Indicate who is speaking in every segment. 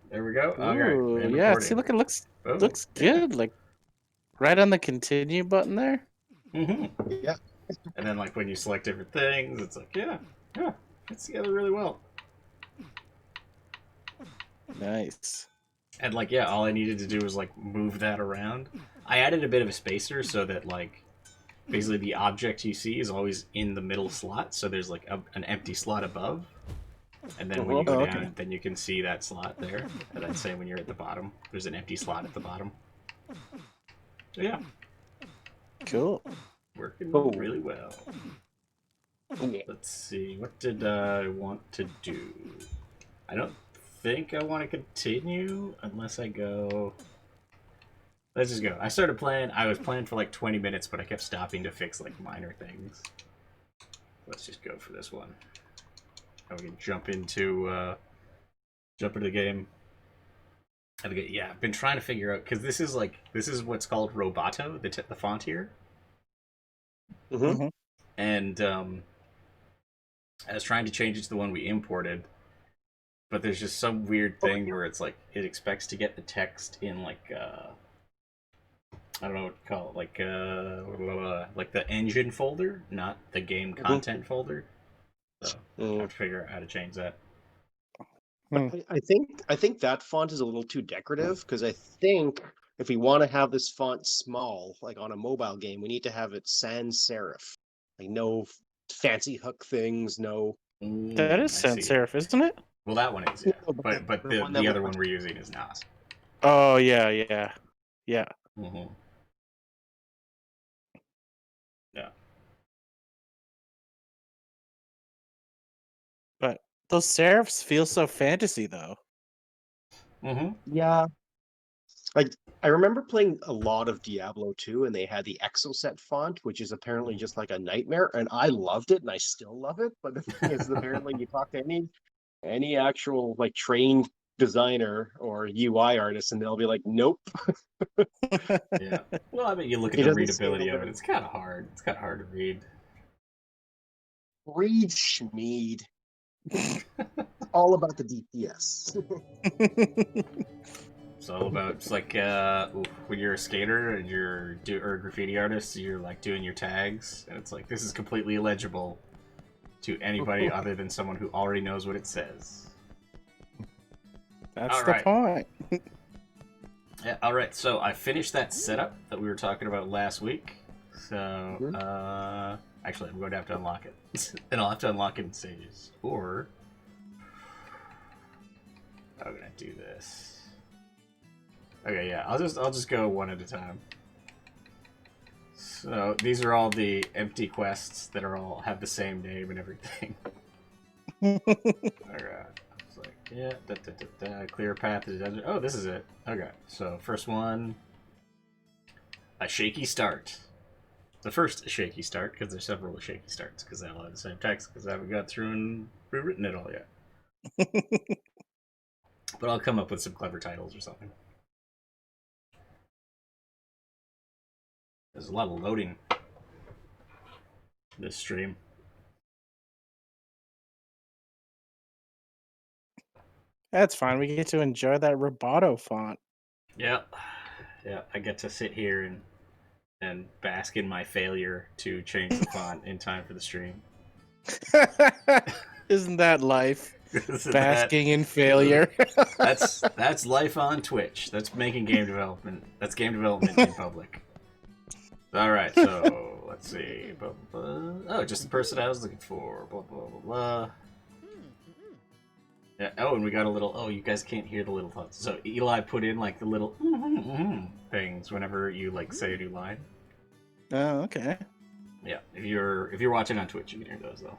Speaker 1: There we go.
Speaker 2: Ooh,
Speaker 1: Okay, and
Speaker 2: yeah. See,
Speaker 1: recording.
Speaker 2: look, it looks
Speaker 1: Boom.
Speaker 2: good. Like right on the continue button there.
Speaker 3: Yeah.
Speaker 1: And then like when you select different things, it's like yeah, it's together really well.
Speaker 2: Nice.
Speaker 1: And like yeah, all I needed to do was like move that around. I added a bit of a spacer so that like basically the object you see is always in the middle slot, so there's like an empty slot above. And then when you go down, then you can see that slot there. And then same when you're at the bottom, there's an empty slot at the bottom. So yeah,
Speaker 2: Cool.
Speaker 1: working
Speaker 3: Cool.
Speaker 1: really well.
Speaker 3: Yeah.
Speaker 1: Let's see, what did I want to do? I don't think I want to continue unless I go. Let's just go. I started playing. I was playing for like 20 minutes, but I kept stopping to fix like minor things. Let's just go for this one. And we can jump into the game. Yeah, I've been trying to figure out because this is what's called Roboto, the font here.
Speaker 3: Mm-hmm.
Speaker 1: And I was trying to change it to the one we imported, but there's just some weird thing where it's like it expects to get the text in like I don't know what to call it, like the engine folder, not the game content folder. So I have to figure out how to change that.
Speaker 3: I think that font is a little too decorative because I think if we want to have this font small, like on a mobile game, we need to have it sans serif, like no fancy hook things, no.
Speaker 2: That is
Speaker 1: I see.
Speaker 2: sans serif, isn't it?
Speaker 1: Well, that one is, yeah. But
Speaker 3: The one
Speaker 1: the
Speaker 3: that
Speaker 1: other one we're using is not.
Speaker 2: Oh yeah.
Speaker 1: Mm-hmm. Yeah.
Speaker 2: But those serifs feel so fantasy though.
Speaker 1: Mm-hmm.
Speaker 3: Yeah. Like I remember playing a lot of Diablo 2 and they had the Exoset font, which is apparently just like a nightmare, and I loved it and I still love it. But the thing is apparently you talk to any actual like trained designer or UI artist and they'll be like, nope.
Speaker 1: Yeah. Well, I mean, you look at
Speaker 3: It
Speaker 1: the
Speaker 3: doesn't
Speaker 1: readability
Speaker 3: scale
Speaker 1: of it. It's kind of hard. It's kind of hard to read.
Speaker 3: Read Schmeed. All about the DPS.
Speaker 1: It's all about it's like when you're a skater and or a graffiti artist, you're like doing your tags, and it's like this is completely illegible to anybody other than someone who already knows what it says.
Speaker 2: That's the point.
Speaker 1: Yeah. All right. So I finished that setup that we were talking about last week. So actually, I'm going to have to unlock it, and I'll have to unlock it in stages, or I'm gonna do this. Okay, yeah, I'll just go one at a time. So these are all the empty quests that are all have the same name and everything. Alright. It's like, yeah, clear path to the dungeon. Oh, this is it. Okay, so first one, a shaky start. The first shaky start, because there's several shaky starts, because they all have the same text, because I haven't got through and rewritten it all yet. But I'll come up with some clever titles or something. There's a lot of loading this stream.
Speaker 2: That's fine. We get to enjoy that Roboto font.
Speaker 1: Yeah. Yeah, I get to sit here and bask in my failure to change the font in time for the stream.
Speaker 2: Isn't that life? Basking in failure.
Speaker 1: That's life on Twitch. That's making game development. That's game development in public. All right, so let's see. Blah, blah, blah. Oh, just the person I was looking for. Blah blah blah blah. Yeah. Oh, and we got a little. Oh, you guys can't hear the little thoughts. So Eli put in like the little things whenever you like say a new line.
Speaker 2: Oh, okay.
Speaker 1: Yeah, if you're watching on Twitch, you can hear those though.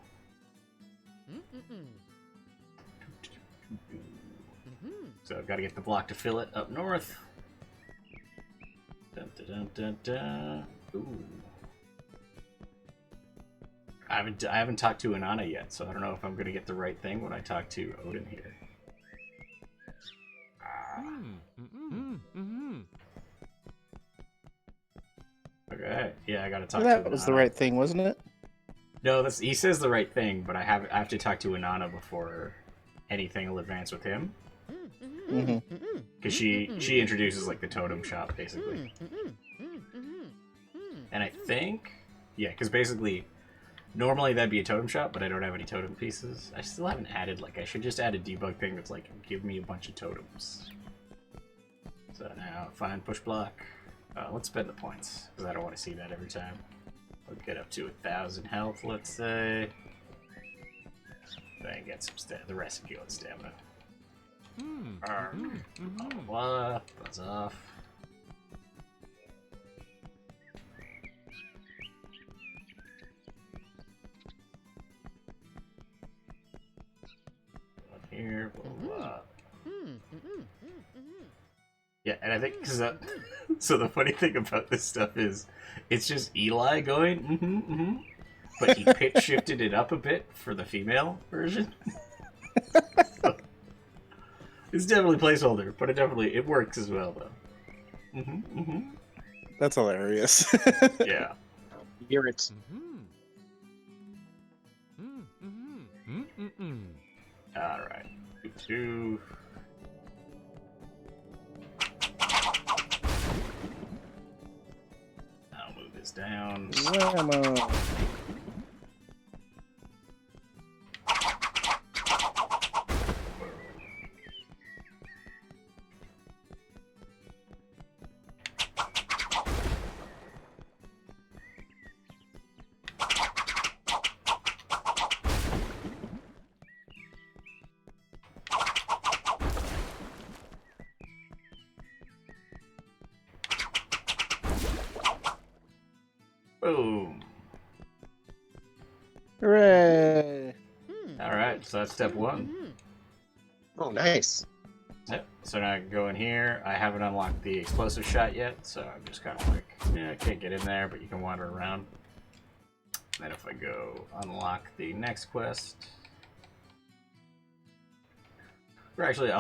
Speaker 1: So I've got to get the block to fill it up north. Dun, dun, dun, dun, dun. Ooh. I haven't talked to Inanna yet, so I don't know if I'm gonna get the right thing when I talk to Odin here. Okay, yeah, I gotta talk to Inanna.
Speaker 2: That was the right thing, wasn't it?
Speaker 1: No, he says the right thing, but I have to talk to Inanna before anything will advance with him.
Speaker 2: Mm-hmm.
Speaker 1: because she introduces like the totem shop basically. And I think, yeah, because basically normally that'd be a totem shop, but I don't have any totem pieces. I still haven't added, like, I should just add a debug thing that's like, give me a bunch of totems. So now, find push block. Let's spend the points, because I don't want to see that every time. I'll get up to 1,000 health, let's say. Then get some the rest of healing stamina. Blah, blah, blah. Buzz off. Here, blah, blah. Yeah, and I think because so the funny thing about this stuff is, it's just Eli going, but he pitch shifted it up a bit for the female version. It's definitely placeholder, but it works as well though.
Speaker 2: That's hilarious.
Speaker 1: Yeah.
Speaker 3: Hear it.
Speaker 1: All right. 2. I'll move this down.
Speaker 2: Whammo.
Speaker 1: Boom.
Speaker 2: Hooray!
Speaker 1: All right, so that's step 1.
Speaker 3: Oh, nice.
Speaker 1: Yep. So now I can go in here. I haven't unlocked the explosive shot yet, so I'm just kind of like, yeah, I can't get in there, but you can wander around. Then if I go unlock the next quest, or actually,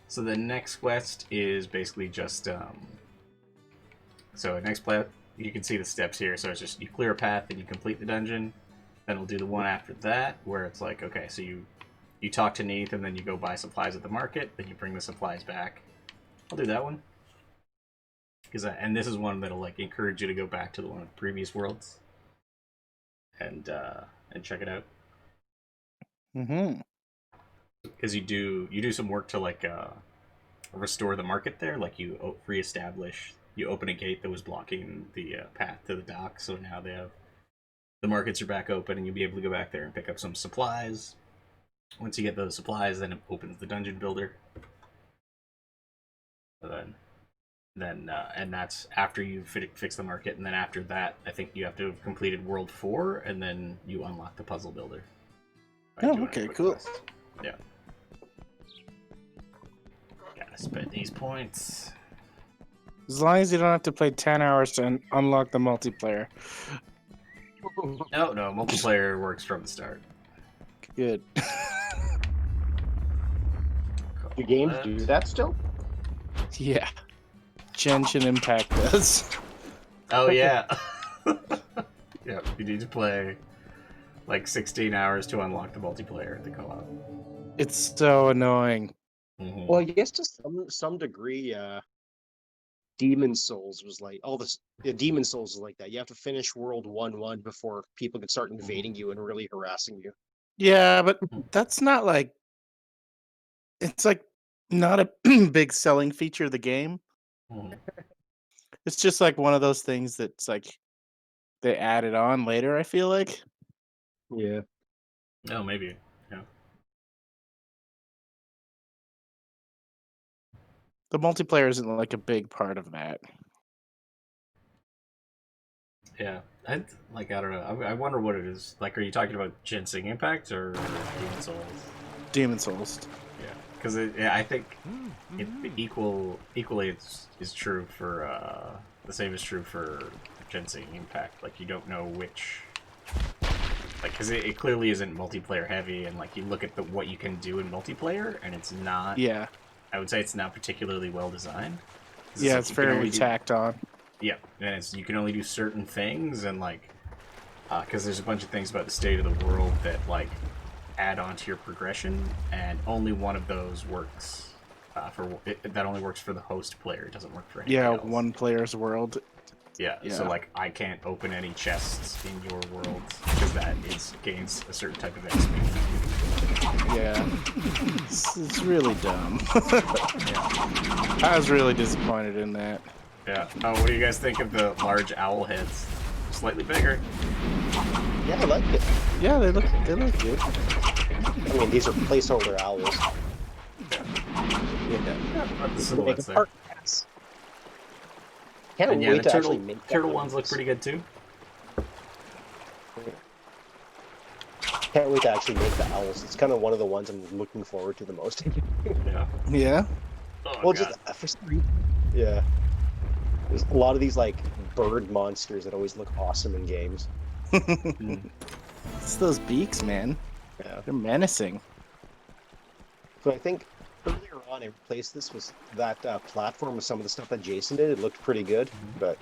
Speaker 1: so the next quest is basically just, so next play, you can see the steps here. So it's just you clear a path and you complete the dungeon. Then we'll do the one after that, where it's like, okay, so you talk to Neith and then you go buy supplies at the market. Then you bring the supplies back. I'll do that one. And this is one that'll like encourage you to go back to one of the previous worlds and check it out. Because you do some work to like restore the market there. Like you reestablish, you open a gate that was blocking the path to the dock. So now the markets are back open, and you'll be able to go back there and pick up some supplies. Once you get those supplies, then it opens the dungeon builder. So and that's after you fix the market, and then after that, I think you have to have completed World 4, and then you unlock the puzzle builder.
Speaker 2: Oh, okay, cool.
Speaker 1: Quest. Yeah. Gotta spend these points.
Speaker 2: As long as you don't have to play 10 hours to unlock the multiplayer.
Speaker 1: No, multiplayer works from the start.
Speaker 2: Good.
Speaker 3: Do games do that still?
Speaker 2: Yeah. Genshin Impact does.
Speaker 1: Oh, yeah. Yeah, you need to play like 16 hours to unlock the multiplayer at the co-op.
Speaker 2: It's so annoying.
Speaker 3: Well, I guess to some degree, Demon Souls was like Demon Souls is like that. You have to finish World 1 before people can start invading you and really harassing you.
Speaker 2: Yeah, but that's not like... It's like not a big selling feature of the game. It's just like one of those things that's like they added on later, I feel like.
Speaker 3: Yeah.
Speaker 1: Oh, maybe. Yeah.
Speaker 2: The multiplayer isn't like a big part of that.
Speaker 1: Yeah. I don't know. I wonder what it is. Like, are you talking about Genshin Impact or Demon Souls?
Speaker 2: Demon Souls.
Speaker 1: Yeah. Because I think equally is true for the same is true for Genshin Impact. Like, you don't know which, like, because it clearly isn't multiplayer heavy, and like you look at what you can do in multiplayer, and it's not.
Speaker 2: Yeah.
Speaker 1: I would say it's not particularly well designed.
Speaker 2: Yeah, it's very tacked on.
Speaker 1: Yeah, and you can only do certain things, and like, because there's a bunch of things about the state of the world that like add on to your progression, and only one of those works that only works for the host player. It doesn't work for anybody
Speaker 2: Yeah,
Speaker 1: else.
Speaker 2: one player's world.
Speaker 1: Yeah, so
Speaker 2: Yeah.
Speaker 1: like I can't open any chests in your world because that gains a certain type of XP.
Speaker 2: Yeah. It's really dumb.
Speaker 1: Yeah.
Speaker 2: I was really disappointed in that.
Speaker 1: Yeah. Oh, what do you guys think of the large owl heads? Slightly bigger.
Speaker 3: Yeah, I like it.
Speaker 2: Yeah, they look good.
Speaker 3: I mean, these are placeholder owls.
Speaker 2: Yeah.
Speaker 1: The silhouettes there.
Speaker 3: Park cats. Can't
Speaker 1: And yeah,
Speaker 3: wait
Speaker 1: the
Speaker 3: to actually make that
Speaker 1: turtle
Speaker 3: one.
Speaker 1: ones look pretty good too.
Speaker 3: Can't wait to actually make the owls. It's kind of one of the ones I'm looking forward to the most.
Speaker 1: Yeah.
Speaker 2: Yeah.
Speaker 1: Oh,
Speaker 3: Well,
Speaker 1: God.
Speaker 3: just for some reason. Yeah. There's a lot of these like bird monsters that always look awesome in games.
Speaker 2: It's those beaks, man.
Speaker 3: Yeah.
Speaker 2: They're menacing.
Speaker 3: So I think earlier on I replaced this with that platform with some of the stuff that Jason did. It looked pretty good, but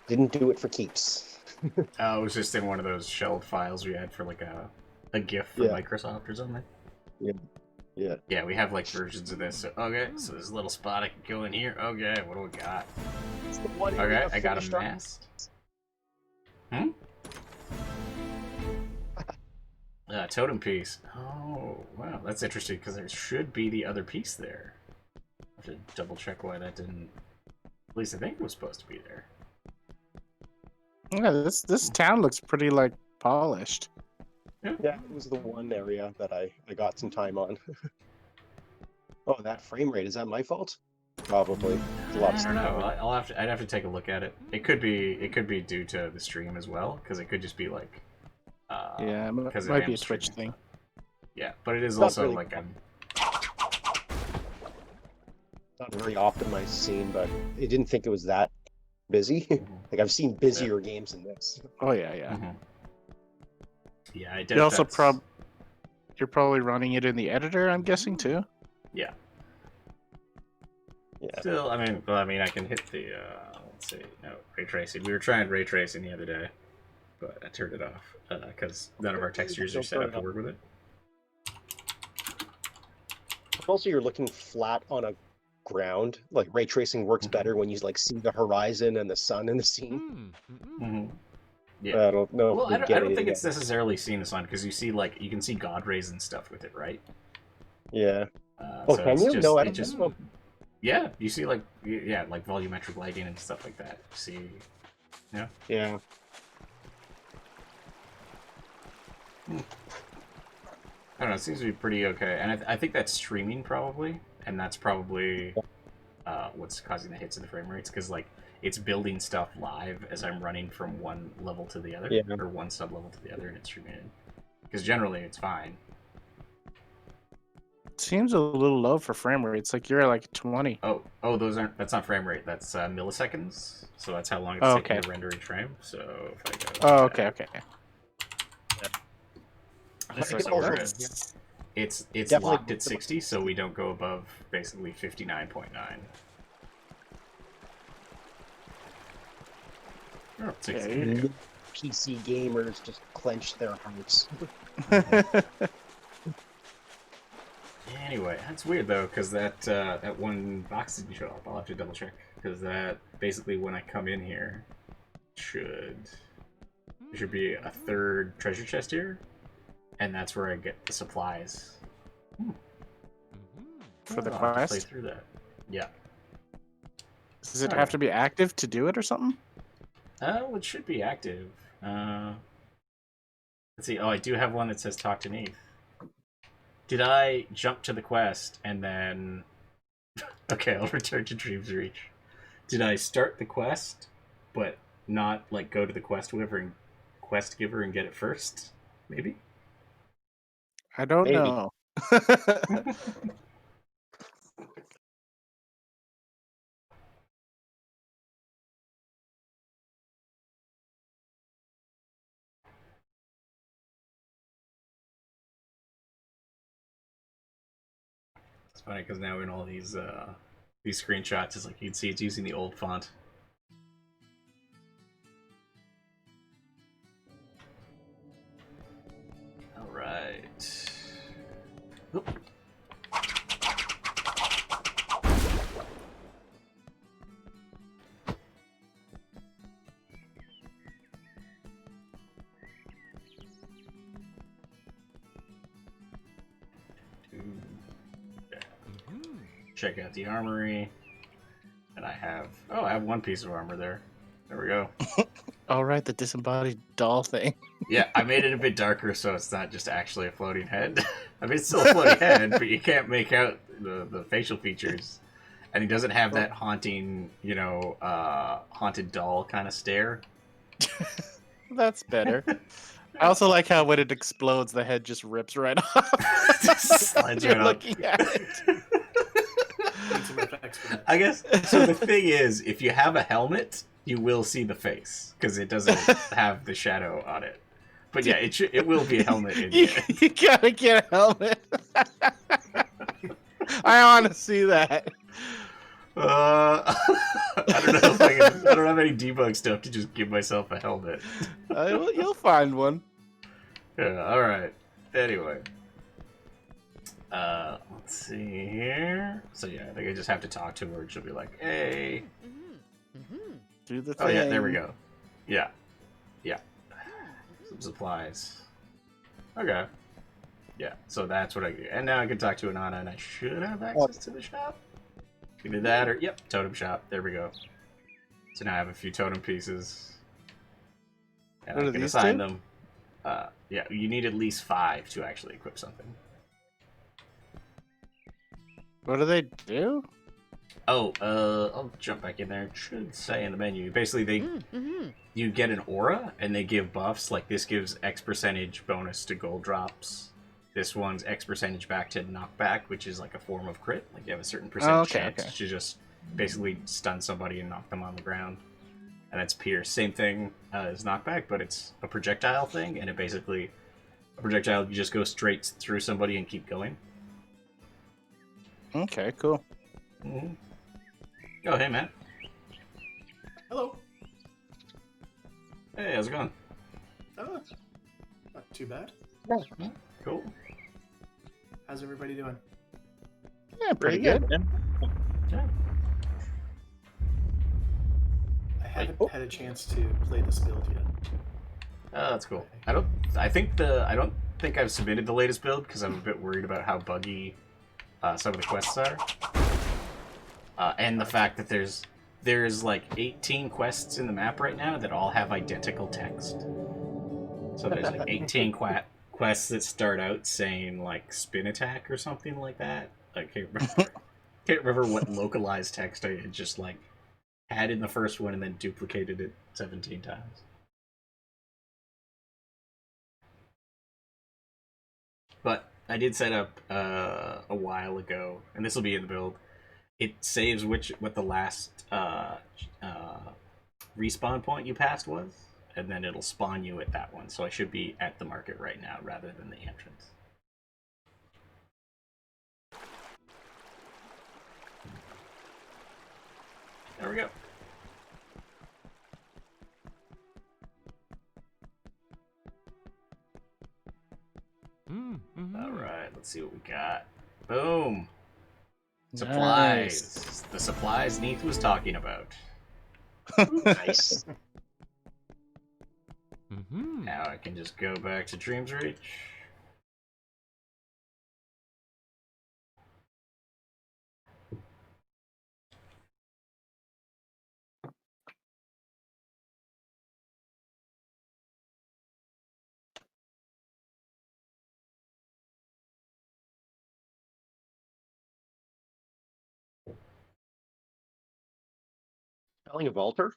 Speaker 3: didn't do it for keeps.
Speaker 1: It was just in one of those shelled files we had for like a GIF for Microsoft or something.
Speaker 3: Yeah. Yeah.
Speaker 1: Yeah, we have like versions of this. So, okay, so there's a little spot I can go in here. Okay, what do we got? Okay, I got a mast. Totem piece. Oh, wow, that's interesting because there should be the other piece there. I have to double check why that didn't. At least I think it was supposed to be there.
Speaker 2: Yeah, this town looks pretty like polished.
Speaker 3: Yeah, it was the one area that I got some time on. Oh, that frame rate, is that my fault? Probably.
Speaker 1: I don't know. I'd have to take a look at it. It could be due to the stream as well, because it could just be like.
Speaker 2: Yeah, it might be a Twitch thing.
Speaker 1: Yeah, but it is
Speaker 3: Not
Speaker 1: also
Speaker 3: really.
Speaker 1: like
Speaker 3: Not a very optimized scene, but I didn't think it was that busy. Like I've seen busier games than this.
Speaker 2: Oh yeah, yeah.
Speaker 1: Yeah, I did.
Speaker 2: You also you're probably running it in the editor, I'm guessing too.
Speaker 1: Yeah.
Speaker 3: Yeah.
Speaker 1: Still, I mean, I can hit the. Let's see. No, ray tracing. We were trying ray tracing the other day, but I turned it off because none of our textures are set up to work with it.
Speaker 3: Also, you're looking flat on a ground. Like ray tracing works better when you like see the horizon and the sun in the scene.
Speaker 1: Yeah.
Speaker 3: I don't know.
Speaker 1: Well, I don't think it's necessarily seeing the sun because you see like you can see God rays and stuff with it, right?
Speaker 3: Yeah.
Speaker 1: So
Speaker 3: can you? No, I don't
Speaker 1: just.
Speaker 3: know.
Speaker 1: Yeah, you see like like volumetric lighting and stuff like that. See, yeah.
Speaker 3: Yeah.
Speaker 1: I don't know. It seems to be pretty okay, and I think that's streaming probably, and that's probably what's causing the hits in the frame rates because like it's building stuff live as I'm running from one level to the other or one sub level to the other, and it's streaming it. Because generally it's fine.
Speaker 2: Seems a little low for frame rate. It's like you're at like 20.
Speaker 1: Oh, that's not frame rate. That's milliseconds. So that's how long it's taking to render each frame. So if I go.
Speaker 2: Okay.
Speaker 1: It's
Speaker 3: Definitely
Speaker 1: locked at 60, so we don't go above basically 59.9. Oh, 60.
Speaker 3: PC gamers just clench their hearts.
Speaker 1: Anyway, that's weird though, because that one box didn't show up. I'll have to double check because that basically when I come in here, there should be a third treasure chest here, and that's where I get the supplies.
Speaker 2: For the
Speaker 1: I'll have to
Speaker 2: quest?
Speaker 1: play through that. Yeah.
Speaker 2: Does it have to be active to do it or something?
Speaker 1: Well, it should be active. Let's see. Oh, I do have one that says talk to Neve. Did I jump to the quest and then... Okay, I'll return to Dream's Reach. Did I start the quest, but not like go to the quest giver and get it first? Maybe?
Speaker 2: I don't know.
Speaker 1: It's funny because now in all these screenshots, it's like you can see it's using the old font. All right. Oop. check out the armory. And I have one piece of armor there. There we go.
Speaker 2: All right, the disembodied doll thing.
Speaker 1: Yeah, I made it a bit darker so it's not just actually a floating head. I mean, it's still a floating head, but you can't make out the facial features. And he doesn't have that haunting, haunted doll kind of stare.
Speaker 2: That's better. I also like how when it explodes, the head just rips right off.
Speaker 1: Slides
Speaker 2: You're
Speaker 1: right off.
Speaker 2: looking at it.
Speaker 4: Need some effects for that.
Speaker 1: I guess, so the thing is, if you have a helmet, you will see the face, because it doesn't have the shadow on it. But yeah, it will be a helmet in
Speaker 2: You,
Speaker 1: the end.
Speaker 2: you gotta get a helmet. I want to see that.
Speaker 1: I don't know if I don't have any debug stuff to just give myself a helmet.
Speaker 2: You'll find one.
Speaker 1: Yeah, alright. Anyway. Let's see here. So yeah, I think I just have to talk to her and she'll be like, hey.
Speaker 2: Do the thing.
Speaker 1: Oh yeah, there we go. Yeah. Yeah. Some supplies. Okay. Yeah, so that's what I do. And now I can talk to Anana and I should have access to the shop. Either that or, yep, totem shop. There we go. So now I have a few totem pieces. And
Speaker 2: What
Speaker 1: I
Speaker 2: are
Speaker 1: can
Speaker 2: these
Speaker 1: assign
Speaker 2: two?
Speaker 1: them. Yeah, you need at least 5 to actually equip something.
Speaker 2: What do they do?
Speaker 1: Oh, I'll jump back in there. It should say in the menu. Basically, you get an aura, and they give buffs. Like, this gives X percentage bonus to gold drops. This one's X percentage back to knockback, which is like a form of crit. Like, you have a certain percentage chance to just basically stun somebody and knock them on the ground. And that's Pierce. Same thing as knockback, but it's a projectile thing, and it basically... A projectile, you just go straight through somebody and keep going.
Speaker 2: Okay, cool.
Speaker 1: Mm-hmm. Oh, hey, Matt.
Speaker 4: Hello.
Speaker 1: Hey, how's it going?
Speaker 4: Oh, not too bad.
Speaker 1: Cool.
Speaker 4: How's everybody doing?
Speaker 2: Yeah, pretty
Speaker 3: Pretty
Speaker 2: good.
Speaker 1: Yeah.
Speaker 4: I haven't had a chance to play this build yet.
Speaker 1: Oh, that's cool. I don't think I've submitted the latest build because I'm a bit worried about how buggy some of the quests are, and the fact that there's like 18 quests in the map right now that all have identical text. So there's like 18 quests that start out saying like spin attack or something like that. I can't remember what localized text I had just like had in the first one and then duplicated it 17 times. But I did set up a while ago, and this will be in the build. It saves what the last respawn point you passed was, and then it'll spawn you at that one. So I should be at the market right now rather than the entrance. There we go. All right, let's see what we got. Boom. Supplies.
Speaker 2: Nice.
Speaker 1: The supplies Neith was talking about.
Speaker 3: Nice.
Speaker 1: Now I can just go back to Dream's Reach.
Speaker 3: Spelling of altar?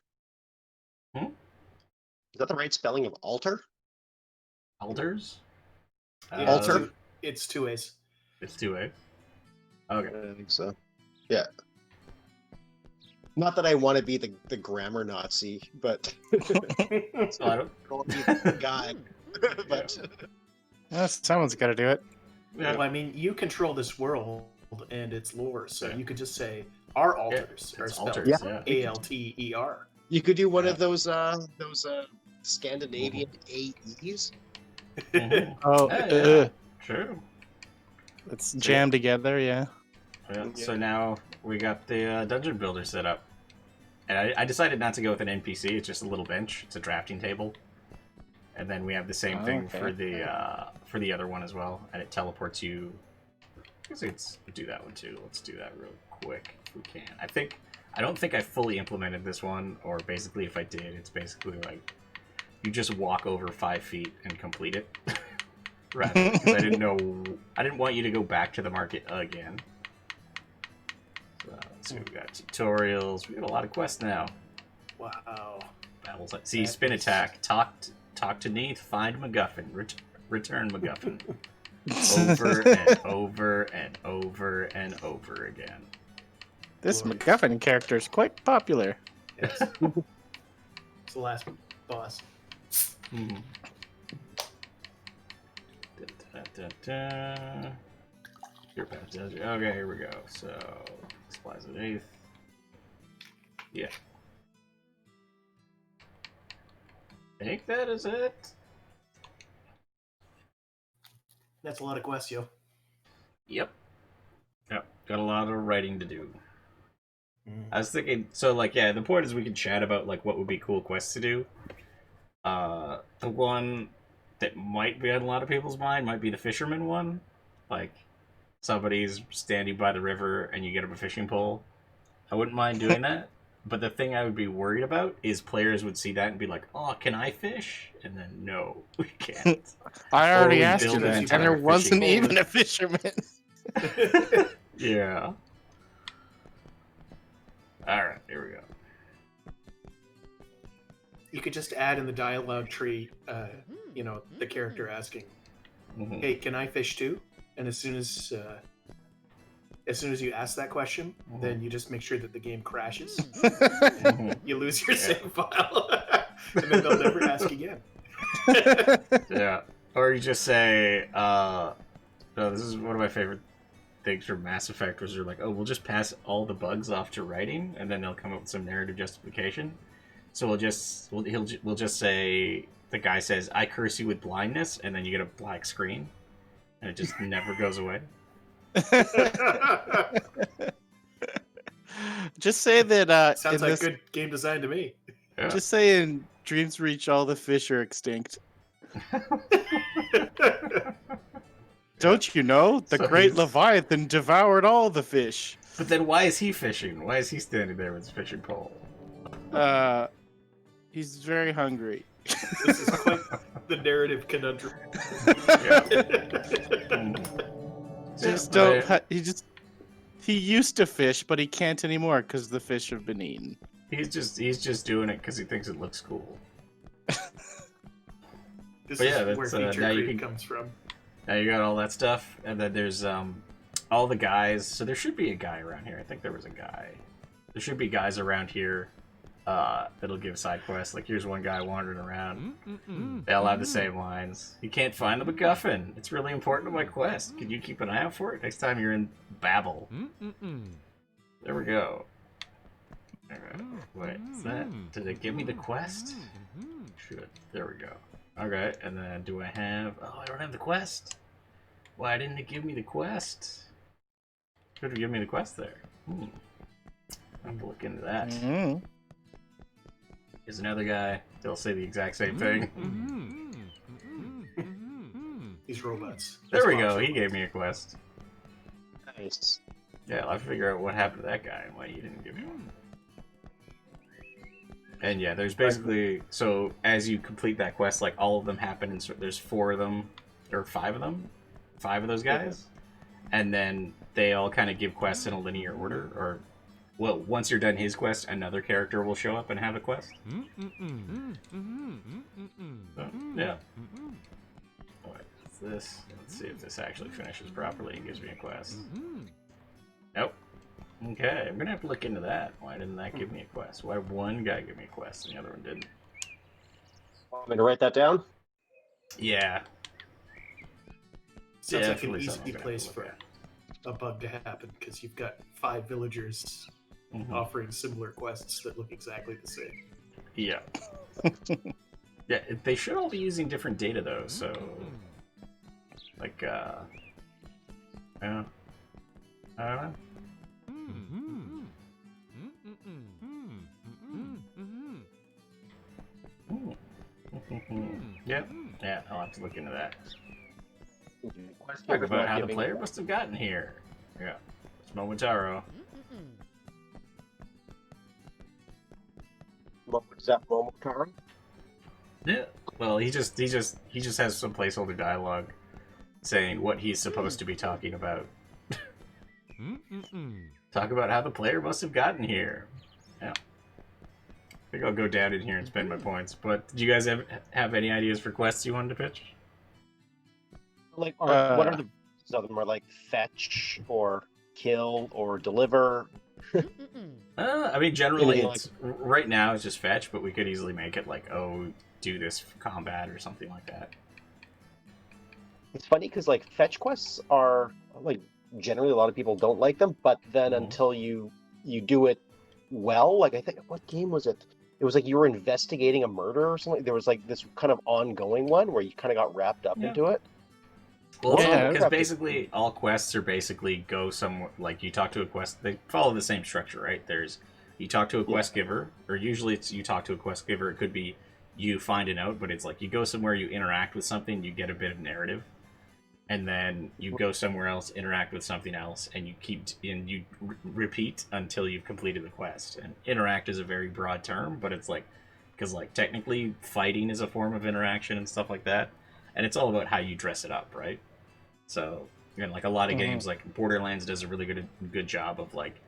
Speaker 1: Hmm?
Speaker 3: Is that the right spelling of altar?
Speaker 1: Elders?
Speaker 4: Yeah,
Speaker 3: Alter?
Speaker 4: It's two ways.
Speaker 1: It's 2A. Okay.
Speaker 3: I think so. Yeah. Not that I want to be the grammar Nazi, but
Speaker 1: So I don't...
Speaker 3: call me the guy. But
Speaker 2: Well, someone's got to do it.
Speaker 1: Yeah.
Speaker 4: Well, I mean, you control this world and its lore, so
Speaker 1: Yeah.
Speaker 4: you could just say our altars are
Speaker 1: It's
Speaker 4: spelled
Speaker 1: altars, yeah.
Speaker 4: ALTER.
Speaker 3: you could do one
Speaker 1: Yeah.
Speaker 3: of those Scandinavian AEs.
Speaker 1: Mhm.
Speaker 2: Oh,
Speaker 1: Yeah. Sure.
Speaker 2: it's jammed together, yeah.
Speaker 1: Yeah. So now we got the dungeon builder set up. And I decided not to go with an NPC, it's just a little bench. It's a drafting table. And then we have the same thing
Speaker 2: Okay.
Speaker 1: for the other one as well, and it teleports you guess let's do that one too. Let's do that real quick if we can. I don't think I fully implemented this one, or basically if I did, it's basically like you just walk over 5 feet and complete it. Rather, because I didn't want you to go back to the market again. So let's see, we got tutorials. We got a lot of quests now.
Speaker 4: Wow.
Speaker 1: Battles. See, spin attack. Talk to Neath. Find MacGuffin. Return MacGuffin. Over and over and over and over again.
Speaker 2: This MacGuffin character is quite popular.
Speaker 4: Yes. It's the last boss.
Speaker 1: Hmm. Here, okay, here we go. So, supplies at 8th. Yeah. I think that is it.
Speaker 4: That's a lot of quests, yo.
Speaker 1: Yep. Got a lot of writing to do. I was thinking, so like, yeah, the point is we can chat about like what would be cool quests to do. The one that might be on a lot of people's mind might be the fisherman one. Like, somebody's standing by the river and you get up a fishing pole. I wouldn't mind doing that. But the thing I would be worried about is players would see that and be like, "Oh, can I fish?" And then, no, we can't.
Speaker 2: I already
Speaker 1: we
Speaker 2: asked you
Speaker 1: build an
Speaker 2: that, and
Speaker 1: entire
Speaker 2: there
Speaker 1: fishing
Speaker 2: wasn't
Speaker 1: pole.
Speaker 2: even a fisherman.
Speaker 1: Yeah. Alright, here we go.
Speaker 4: You could just add in the dialogue tree, the character asking,
Speaker 1: Mm-hmm.
Speaker 4: "Hey, can I fish too?" And as soon as you ask that question, then you just make sure that the game crashes. You lose your save file, and then they'll never ask again.
Speaker 1: Yeah. Or you just say, no, this is one of my favorite things from Mass Effect, was they're like, oh, we'll just pass all the bugs off to writing, and then they'll come up with some narrative justification. So we'll just say, the guy says, "I curse you with blindness," and then you get a black screen, and it just never goes away.
Speaker 2: Just say that.
Speaker 4: Sounds like good game design to me.
Speaker 1: Yeah.
Speaker 2: Just say in Dreams Reach, all the fish are extinct. Don't you know? The
Speaker 1: So
Speaker 2: great
Speaker 1: he's-
Speaker 2: Leviathan devoured all the fish.
Speaker 1: But then why is he fishing? Why is he standing there with his fishing pole?
Speaker 2: He's very hungry.
Speaker 4: This is quite the narrative conundrum.
Speaker 2: He used to fish, but he can't anymore because the fish have been eaten.
Speaker 1: He's just doing it because he thinks it looks cool.
Speaker 4: This
Speaker 1: But yeah,
Speaker 4: is where
Speaker 1: that's,
Speaker 4: feature
Speaker 1: now you
Speaker 4: creep
Speaker 1: can-
Speaker 4: comes from.
Speaker 1: Now you got all that stuff, and then there's all the guys. So there should be a guy around here. I think there was a guy. There should be guys around here that'll give side quests. Like, here's one guy wandering around. They all have the same lines. You can't find the MacGuffin. It's really important to my quest. Can you keep an eye out for it next time you're in Babel? There we go. Alright. Wait, is that? Did it give me the quest? Should. There we go. Okay, and then do I have... Oh, I don't have the quest. Why didn't it give me the quest? Should have given me the quest there. I have to look into that. Here's another guy. They'll say the exact same thing.
Speaker 4: These robots.
Speaker 1: There we go. He gave me a quest.
Speaker 3: Nice.
Speaker 1: Yeah, I'll figure out what happened to that guy and why he didn't give me one. And yeah, there's basically... So, as you complete that quest, like, all of them happen, and there's 4 of them, or 5 of them. 5 of those guys. And then they all kind of give quests in a linear order, or... Well, once you're done his quest, another character will show up and have a quest. So, yeah. What's this? Let's see if this actually finishes properly and gives me a quest. Nope. Okay, I'm gonna have to look into that. Why didn't that give me a quest? Why did one guy give me a quest and the other one didn't?
Speaker 3: Want me to write that down?
Speaker 1: Yeah.
Speaker 4: Sounds like an
Speaker 1: definitely
Speaker 4: easy
Speaker 1: something I'm gonna
Speaker 4: place
Speaker 1: have to look
Speaker 4: for a bug to happen because you've got 5 villagers offering similar quests that look exactly the same.
Speaker 1: Yeah. Yeah, they should all be using different data though, so... Like, I don't know. Yep. Yeah, I'll have to look into that. Talk about how the player must have gotten here. Yeah. It's Momotaro.
Speaker 3: Is that Momotaro?
Speaker 1: Yeah. Well, he just has some placeholder dialogue saying what he's supposed to be talking about. Talk about how the player must have gotten here. Yeah. I think I'll go down in here and spend my points. But did you guys have any ideas for quests you wanted to pitch?
Speaker 3: Like, what are the of them? Are like fetch or kill or deliver?
Speaker 1: I mean, generally,
Speaker 3: You know,
Speaker 1: it's right now it's just fetch, but we could easily make it like, oh, do this for combat or something like that.
Speaker 3: It's funny because like fetch quests are like generally a lot of people don't like them, but then until you do it well, like I think what game was it? It was like you were investigating a murder or something. There was like this kind of ongoing one where you kind of got wrapped up into it.
Speaker 1: Well,
Speaker 2: Yeah,
Speaker 1: because basically all quests are basically go somewhere. Like you talk to a quest, they follow the same structure, right? There's you talk to a quest giver, or usually it's you talk to a quest giver. It could be you find a note, but it's like you go somewhere, you interact with something, you get a bit of narrative, and then you go somewhere else, interact with something else, and you repeat until you've completed the quest. And interact is a very broad term, but it's like because like technically fighting is a form of interaction and stuff like that, and it's all about how you dress it up, right? So, you know, like a lot of games, like Borderlands does a really good job of like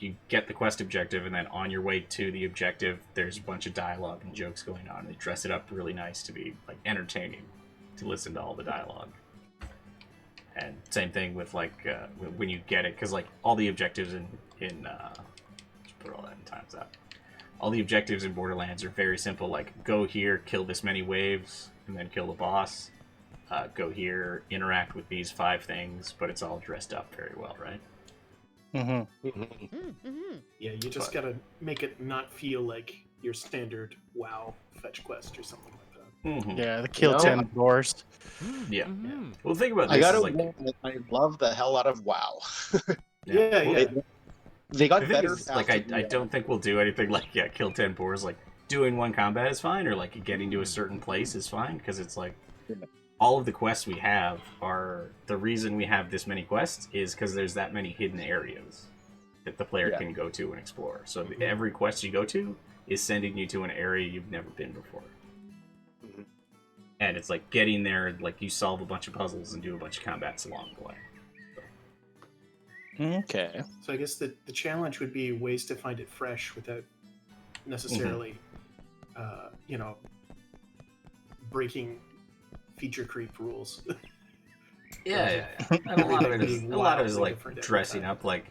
Speaker 1: you get the quest objective, and then on your way to the objective, there's a bunch of dialogue and jokes going on. They dress it up really nice to be like entertaining to listen to all the dialogue. And same thing with like when you get it, because like all the objectives in let's put all that in times up. All the objectives in Borderlands are very simple. Like go here, kill this many waves, and then kill the boss. Go here, interact with these 5 things, but it's all dressed up very well, right?
Speaker 4: Yeah, you just gotta make it not feel like your standard WoW fetch quest or something like that.
Speaker 2: Yeah, the kill 10 boars.
Speaker 1: Yeah. Well, think about this.
Speaker 3: I gotta
Speaker 1: like,
Speaker 3: I love the hell out of WoW. They got better.
Speaker 1: Is, like, I don't think we'll do anything like kill 10 boars. Like doing one combat is fine, or like getting to a certain place is fine, because it's like. All of the quests we have are the reason we have this many quests is because there's that many hidden areas that the player can go to and explore. So every quest you go to is sending you to an area you've never been before. And it's like getting there, like you solve a bunch of puzzles and do a bunch of combats along the way.
Speaker 2: Okay.
Speaker 4: So I guess the challenge would be ways to find it fresh without necessarily, breaking feature creep rules.
Speaker 1: And a lot of it is like dressing up. Like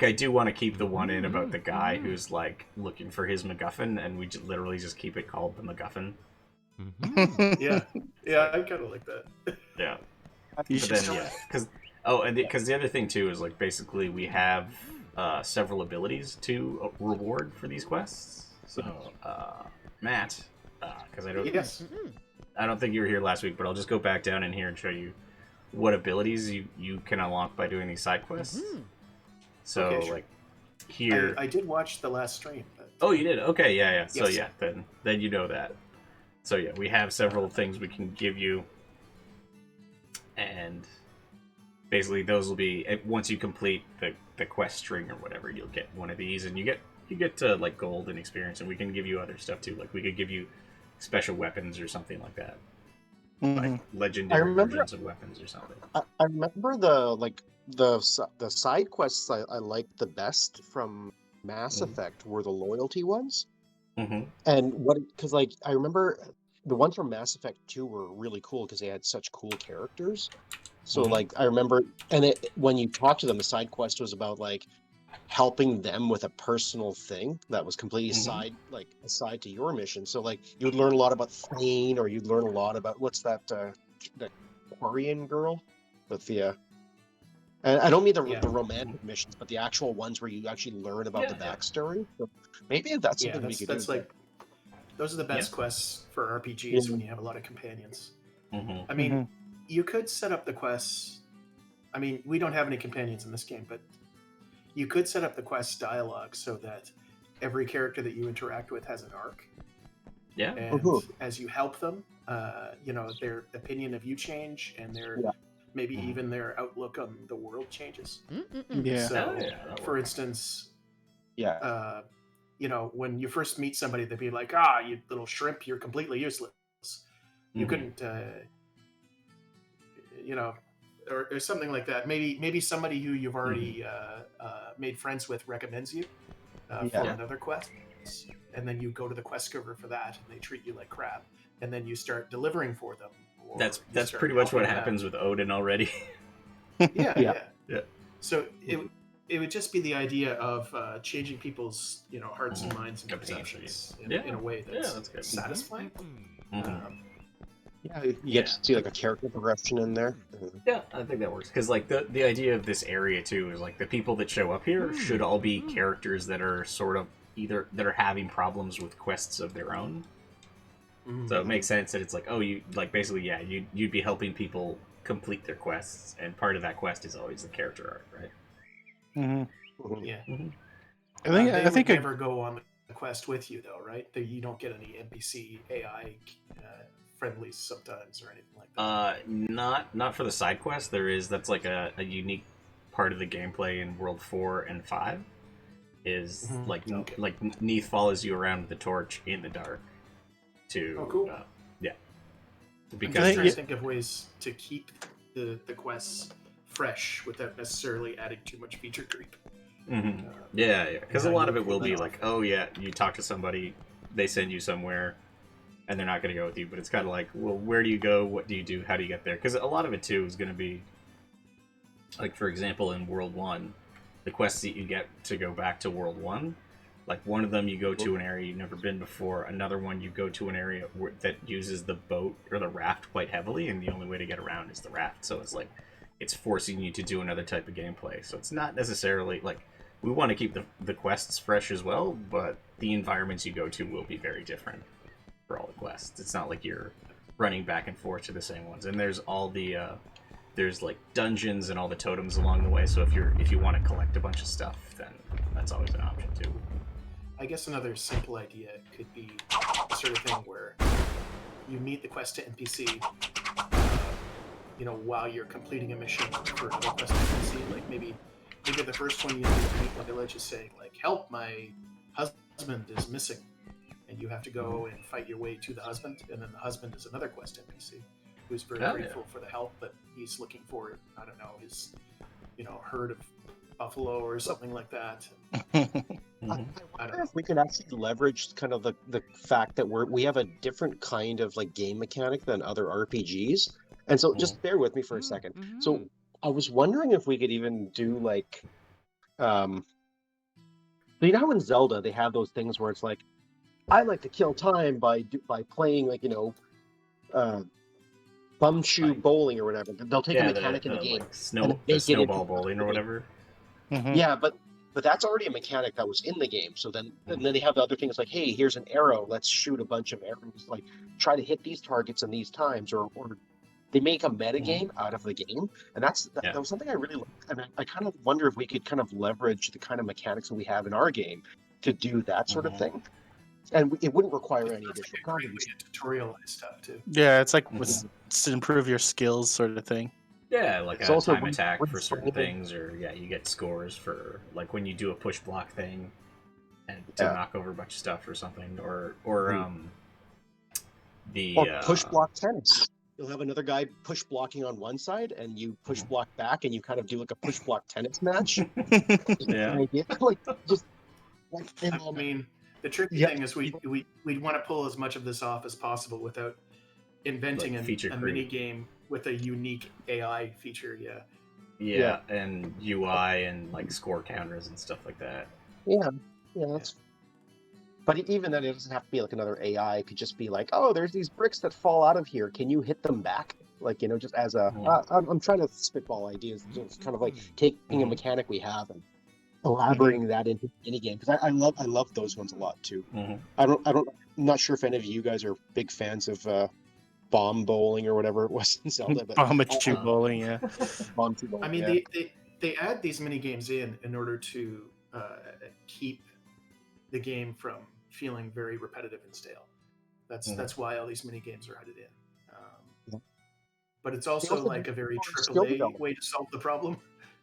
Speaker 1: I do want to keep the one in about the guy who's like looking for his MacGuffin, and we literally just keep it called the MacGuffin.
Speaker 4: Yeah, I kind of like that.
Speaker 1: Yeah, because the other thing too is like basically we have several abilities to reward for these quests. So Matt, because I don't.
Speaker 4: Yes.
Speaker 1: I don't think you were here last week, but I'll just go back down in here and show you what abilities you can unlock by doing these side quests. So, okay, sure. Like, here...
Speaker 4: I did watch the last stream. But...
Speaker 1: Oh, you did? Okay, yeah.
Speaker 4: Yes.
Speaker 1: So, yeah, then you know that. So, yeah, we have several things we can give you. And basically, those will be... Once you complete the quest string or whatever, you'll get one of these. And you get to, like, gold and experience. And we can give you other stuff, too. Like, we could give you... special weapons or something like that, like legendary versions of weapons or something.
Speaker 3: I remember the side quests I liked the best from Mass Effect were the loyalty ones, and because like I remember the ones from Mass Effect 2 were really cool because they had such cool characters. So like I remember, and when you talk to them, the side quest was about like helping them with a personal thing that was completely aside to your mission. So like you would learn a lot about Thane, or you'd learn a lot about what's that the Quarian girl with the and I don't mean the romantic missions, but the actual ones where you actually learn about the backstory. So maybe that's something we could do. Like
Speaker 4: those are the best quests for RPGs when you have a lot of companions. I mean, you could set up the quests. I mean, we don't have any companions in this game, but you could set up the quest dialogue so that every character that you interact with has an arc.
Speaker 1: Yeah.
Speaker 4: And as you help them, their opinion of you change, and maybe even their outlook on the world changes.
Speaker 2: Yeah.
Speaker 4: So,
Speaker 1: that'll
Speaker 4: for
Speaker 1: work.
Speaker 4: instance,
Speaker 3: Yeah.
Speaker 4: when you first meet somebody, they'd be like, you little shrimp, you're completely useless. You
Speaker 1: Mhm.
Speaker 4: couldn't, or something like that. Maybe somebody who you've already made friends with recommends you for
Speaker 3: Yeah.
Speaker 4: another quest, and then you go to the quest giver for that, and they treat you like crap, and then you start delivering for them. Or
Speaker 1: That's
Speaker 4: you
Speaker 1: that's
Speaker 4: start
Speaker 1: pretty much what
Speaker 4: helping them.
Speaker 1: happens with Odin already.
Speaker 4: Yeah.
Speaker 1: Yeah.
Speaker 4: So it would just be the idea of changing people's hearts and minds and
Speaker 1: Potentially.
Speaker 4: perceptions
Speaker 1: Yeah.
Speaker 4: in a way that's,
Speaker 1: that's good.
Speaker 4: satisfying.
Speaker 1: Mhm.
Speaker 3: Yeah, you get to see like a character progression in there.
Speaker 1: Yeah, I think that works because like the idea of this area too is like the people that show up here should all be characters that are sort of either that are having problems with quests of their own. So it makes sense that it's like, oh, you like basically, yeah, you'd be helping people complete their quests, and part of that quest is always the character art, right?
Speaker 2: Mm-hmm.
Speaker 4: Yeah.
Speaker 2: I think
Speaker 4: would never go on the quest with you, though, right? You don't get any NPC AI friendlies sometimes or anything like that.
Speaker 1: Not for the side quest. That's like a unique part of the gameplay in World 4 and 5 is like
Speaker 4: Okay.
Speaker 1: like Neath follows you around with the torch in the dark to
Speaker 4: Oh, cool.
Speaker 1: yeah.
Speaker 4: I'm
Speaker 1: Because
Speaker 4: just trying to think of ways to keep the quests fresh without necessarily adding too much feature creep.
Speaker 1: Yeah, because a lot of it will be
Speaker 4: off.
Speaker 1: like, oh yeah, you talk to somebody, they send you somewhere, and they're not going to go with you. But it's kind of like, well, where do you go? What do you do? How do you get there? Because a lot of it too is going to be, like for example, in World 1, the quests that you get to go back to World 1, like one of them you go to an area you've never been before, another one you go to an area that uses the boat or the raft quite heavily, and the only way to get around is the raft. So it's like, it's forcing you to do another type of gameplay. So it's not necessarily like, we want to keep the quests fresh as well, but the environments you go to will be very different for all the quests. It's not like you're running back and forth to the same ones. And there's all the there's like dungeons and all the totems along the way. So if you want to collect a bunch of stuff, then that's always an option too.
Speaker 4: I guess another simple idea could be the sort of thing where you meet the quest to NPC, while you're completing a mission for another quest to NPC. Like maybe the first one you meet in the village is saying like, "Help, my husband is missing," and you have to go and fight your way to the husband. And then the husband is another quest NPC who's very grateful for the help, but he's looking for his herd of buffalo or something like that.
Speaker 3: I wonder if we can actually leverage kind of the fact that we have a different kind of like game mechanic than other RPGs. And so just bear with me for a second. So I was wondering if we could even do like so you know how in Zelda they have those things where it's like, I like to kill time by playing like bumshoe bowling or whatever. They'll take a mechanic in the game,
Speaker 1: like the snowball bowling or whatever.
Speaker 3: Yeah, but that's already a mechanic that was in the game. So then they have the other things like, hey, here's an arrow. Let's shoot a bunch of arrows. Like, try to hit these targets in these times, or they make a meta game out of the game, and that was something I really liked. And I kind of wonder if we could kind of leverage the kind of mechanics that we have in our game to do that sort of thing, and it wouldn't require any additional content.
Speaker 4: Tutorialized stuff too.
Speaker 2: Yeah, it's like to improve your skills, sort of thing.
Speaker 1: Yeah, like
Speaker 3: It's
Speaker 1: a
Speaker 3: also
Speaker 1: time attack for certain
Speaker 3: one-
Speaker 1: things, or you get scores for like when you do a push block thing and to knock over a bunch of stuff or something, or
Speaker 3: push block tennis. You'll have another guy push blocking on one side, and you push block back, and you kind of do like a push block tennis match.
Speaker 1: Yeah.
Speaker 3: Like just.
Speaker 4: I mean, the tricky thing is we'd want to pull as much of this off as possible without inventing
Speaker 1: like
Speaker 4: a mini game with a unique AI feature.
Speaker 1: Yeah, and UI and like score counters and stuff like that.
Speaker 3: Yeah, that's. But even then, it doesn't have to be like another AI. It could just be like, oh, there's these bricks that fall out of here. Can you hit them back? Like, just as a. I'm trying to spitball ideas. It's kind of like taking a mechanic we have and elaborating that into any game, because I love those ones a lot too. I'm not sure if any of you guys are big fans of bomb bowling or whatever it was in Zelda. But
Speaker 2: Bomb-a-choo bowling, yeah.
Speaker 3: Bomb-choo bowling,
Speaker 4: I mean, they add these mini games in order to keep the game from feeling very repetitive and stale. That's why all these mini games are added in. but it's
Speaker 3: They
Speaker 4: also
Speaker 3: also
Speaker 4: like a very
Speaker 3: skill
Speaker 4: AAA
Speaker 3: development.
Speaker 4: way to solve the problem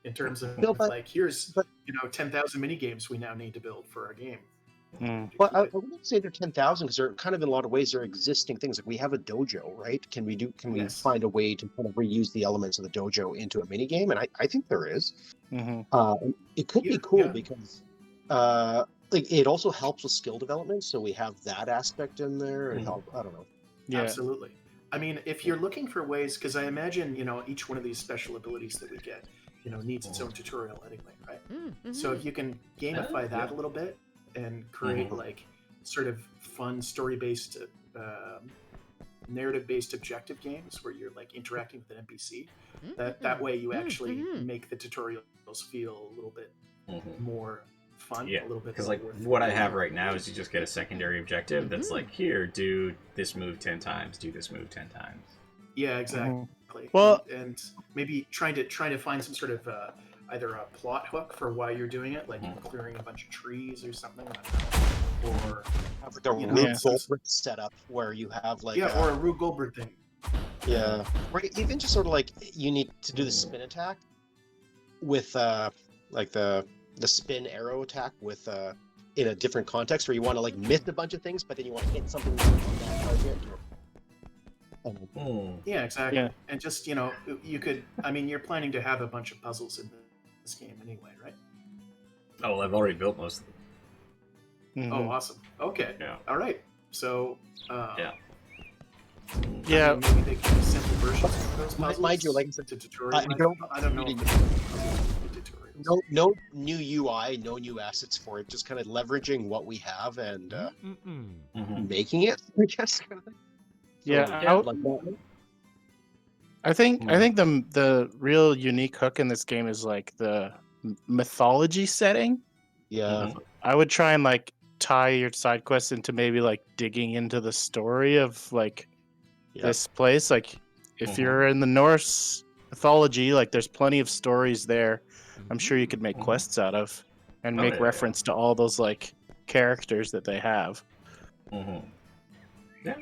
Speaker 4: in terms of
Speaker 3: No, but
Speaker 4: like here's
Speaker 3: but
Speaker 4: 10,000 mini games we now need to build for our game.
Speaker 2: Mm.
Speaker 4: To
Speaker 3: well,
Speaker 4: keep
Speaker 3: I
Speaker 4: it.
Speaker 3: wouldn't say they're 10,000 because they're kind of in a lot of ways they're existing things. Like we have a dojo, right? Can we
Speaker 4: Yes.
Speaker 3: find a way to kind of reuse the elements of the dojo into a mini game? And I think there is.
Speaker 2: Hmm.
Speaker 3: It could be
Speaker 4: Yeah,
Speaker 3: cool
Speaker 4: yeah.
Speaker 3: because like it also helps with skill development. So we have that aspect in there. It help. I don't know.
Speaker 2: Yeah.
Speaker 4: Absolutely. I mean, if you're looking for ways, because I imagine, each one of these special abilities that we get, needs its own tutorial anyway, right? So if you can gamify that a little bit and create like sort of fun story-based, narrative-based objective games where you're like interacting with an NPC, that way you actually make the tutorials feel a little bit more fun,
Speaker 1: Yeah,
Speaker 4: a little bit
Speaker 1: because
Speaker 4: more
Speaker 1: like
Speaker 4: worth
Speaker 1: what I have right now is you just get a secondary objective that's like, here, do this move 10 times, do this move 10 times.
Speaker 4: Yeah, exactly.
Speaker 2: Well-
Speaker 4: and maybe trying to find some sort of either a plot hook for why you're doing it, like clearing a bunch of trees or something, I don't know. Or
Speaker 3: Have like a
Speaker 4: You know,
Speaker 3: Rube
Speaker 2: Yeah.
Speaker 3: Goldberg setup where you have like
Speaker 4: or a Rube Goldberg thing.
Speaker 3: yeah, or even just sort of like you need to do the spin attack with like the spin arrow attack with in a different context where you want to like miss a bunch of things, but then you want to hit something on that target.
Speaker 4: Yeah, exactly.
Speaker 2: Yeah.
Speaker 4: And just you could. I mean, you're planning to have a bunch of puzzles in this game anyway, right?
Speaker 1: Oh, well, I've already built most of them.
Speaker 2: Mhm.
Speaker 4: Oh, awesome. Okay.
Speaker 1: Yeah.
Speaker 4: All right. So.
Speaker 1: Yeah.
Speaker 2: Yeah.
Speaker 4: I mean, maybe they can be simple versions of those puzzles.
Speaker 3: Mind you, like I said,
Speaker 4: to tutorial. I don't know if the tutorials.
Speaker 3: no new UI, no new assets for it. Just kind of leveraging what we have and making it. I guess.
Speaker 2: Yeah.
Speaker 1: Yeah.
Speaker 3: Like that.
Speaker 2: I think the real unique hook in this game is like the mythology setting.
Speaker 3: Yeah.
Speaker 2: I would try and like tie your side quests into maybe like digging into the story of like this place. Like if you're in the Norse mythology, like there's plenty of stories there. I'm sure you could make quests out of and make reference to all those like characters that they have.
Speaker 1: Yeah.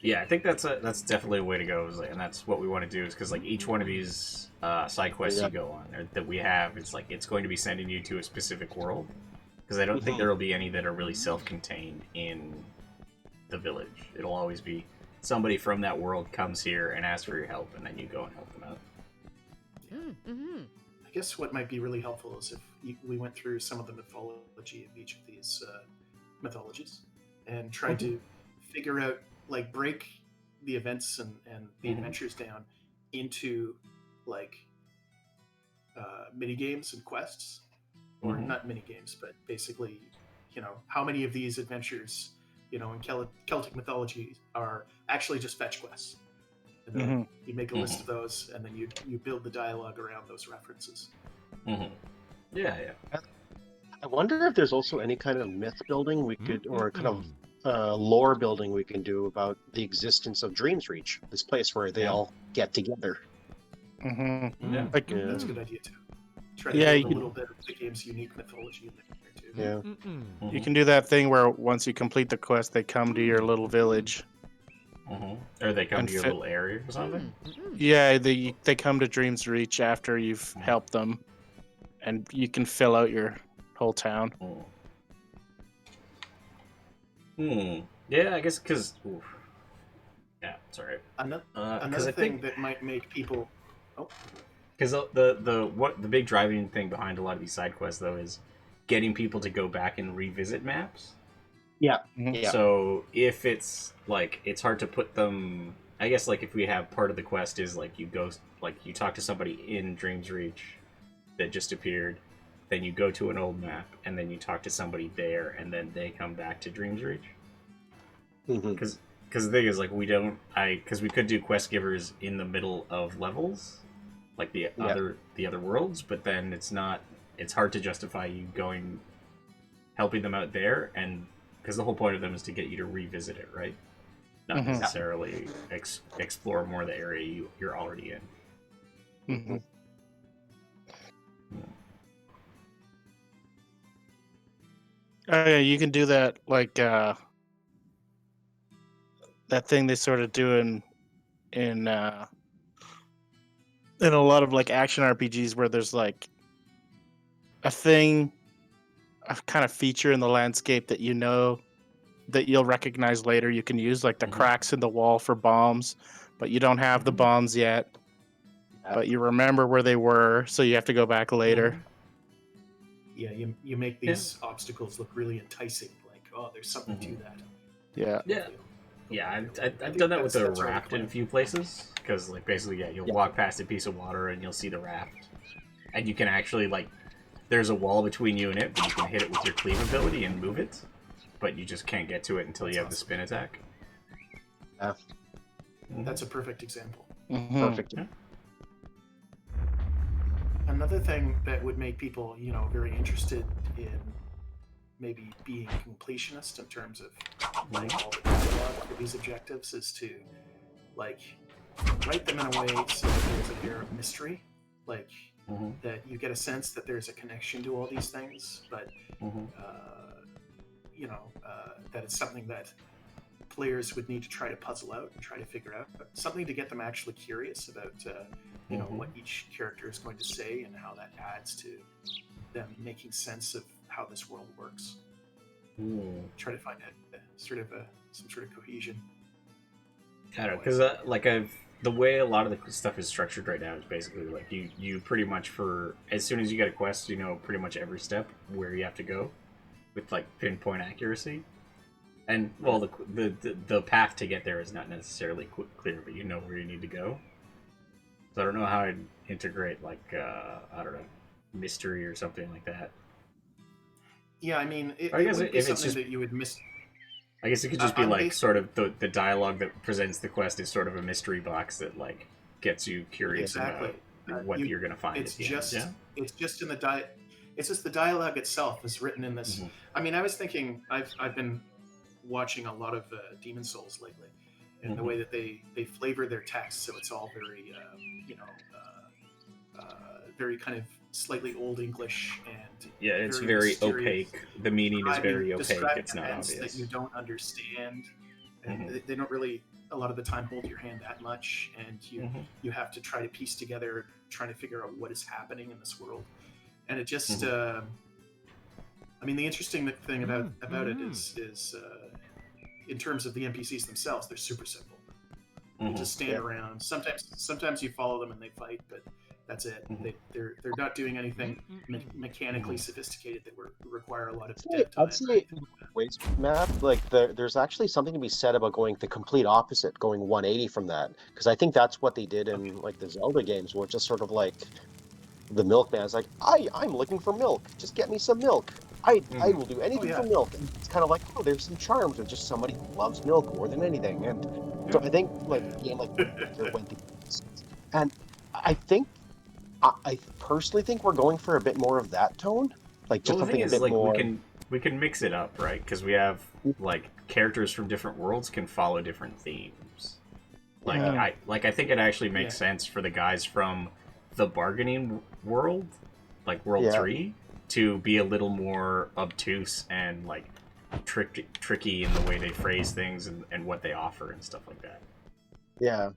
Speaker 1: Yeah, I think that's definitely a way to go, and that's what we want to do. Is because like each one of these side quests you go on or that we have, it's like it's going to be sending you to a specific world. Because I don't think there will be any that are really self-contained in the village. It'll always be somebody from that world comes here and asks for your help, and then you go and help them out.
Speaker 4: I guess what might be really helpful is if we went through some of the mythology of each of these mythologies and tried to figure out, like, break the events and the adventures down into like mini games and quests, or not mini games, but basically, how many of these adventures, in Celtic mythology are actually just fetch quests. And then you make a list of those, and then you build the dialogue around those references.
Speaker 1: Yeah.
Speaker 3: I wonder if there's also any kind of myth building we could, or kind of lore building we can do about the existence of Dreams Reach, this place where they all get together.
Speaker 2: Yeah.
Speaker 4: Like, that's a good idea too. Try to build a little bit of the game's unique mythology in there too.
Speaker 3: Yeah.
Speaker 2: You can do that thing where once you complete the quest, they come to your little village.
Speaker 1: Or they come to your little area or something.
Speaker 2: Yeah, they come to Dreams Reach after you've helped them, and you can fill out your whole town.
Speaker 1: Yeah, I guess because. Yeah, sorry.
Speaker 4: Another thing that might make people.
Speaker 1: Because the big driving thing behind a lot of these side quests though is getting people to go back and revisit maps.
Speaker 3: Yeah.
Speaker 1: So if it's like it's hard to put them, I guess like if we have part of the quest is like you talk to somebody in Dreams Reach that just appeared, then you go to an old map and then you talk to somebody there and then they come back to Dreams Reach. Because the thing is like we could do quest givers in the middle of levels, like the other worlds, but then it's hard to justify you helping them out there, and because the whole point of them is to get you to revisit it, right? Not necessarily explore more of the area you're already in.
Speaker 2: Oh yeah, you can do that like that thing they sort of do in in a lot of like action RPGs where there's like a thing, a kind of feature in the landscape that you know that you'll recognize later. You can use like the cracks in the wall for bombs, but you don't have the bombs yet. But you remember where they were, so you have to go back later.
Speaker 4: Yeah, you make these obstacles look really enticing. Like, oh, there's something to that.
Speaker 2: Yeah.
Speaker 1: Yeah, I've done that with the raft in a few places, because like basically, you'll walk past a piece of water and you'll see the raft, and you can actually like, there's a wall between you and it, but you can hit it with your cleave ability and move it, but you just can't get to it until you have the spin attack.
Speaker 3: Yeah.
Speaker 4: That's a perfect example.
Speaker 3: Perfect.
Speaker 1: Yeah.
Speaker 4: Another thing that would make people, very interested in maybe being completionist in terms of like all the dialogue for these objectives is to like write them in a way so that there's an air of mystery, like that you get a sense that there's a connection to all these things, but that it's something that players would need to try to puzzle out and try to figure out, but something to get them actually curious about what each character is going to say and how that adds to them making sense of how this world works. Try to find some sort of cohesion.
Speaker 1: I don't know, because the way a lot of the stuff is structured right now is basically like you pretty much, for as soon as you get a quest, you know pretty much every step where you have to go with like pinpoint accuracy. And well, the path to get there is not necessarily clear, but you know where you need to go. So I don't know how I'd integrate like I don't know, mystery or something like that.
Speaker 4: Yeah, I mean, it
Speaker 1: I guess
Speaker 4: would be
Speaker 1: if it's
Speaker 4: something
Speaker 1: just,
Speaker 4: that you would miss.
Speaker 1: I guess it could just be like sort of the dialogue that presents the quest is sort of a mystery box that like gets you curious about what you're gonna find.
Speaker 4: It's just in the It's just the dialogue itself is written in this. I mean, I was thinking I've been watching a lot of Demon Souls lately, and the way that they flavor their text, so it's all very very kind of slightly old English, and
Speaker 1: it's very opaque. The meaning is very opaque. It's not obvious
Speaker 4: that you don't understand, and they don't really a lot of the time hold your hand that much, and you have to try to piece together, trying to figure out what is happening in this world, and it just. I mean, the interesting thing about it is in terms of the NPCs themselves, they're super simple. You just stand around. Sometimes you follow them and they fight, but that's it. They're not doing anything mechanically sophisticated that require a lot of dev time.
Speaker 3: I'd say waste map, like there's actually something to be said about going the complete opposite, going 180 from that, because I think that's what they did in like the Zelda games, where it's just sort of like the milkman's like, I'm looking for milk. Just get me some milk. I will do anything for milk. And it's kind of like, oh, there's some charms with just somebody who loves milk more than anything. And so I think like a game like and I personally think we're going for a bit more of that tone, like just something a bit more.
Speaker 1: We can mix it up, right? Because we have like characters from different worlds can follow different themes. Like I think it actually makes sense for the guys from the bargaining world, like World 3, to be a little more obtuse and like tricky in the way they phrase things and what they offer and stuff like that.
Speaker 3: Yeah.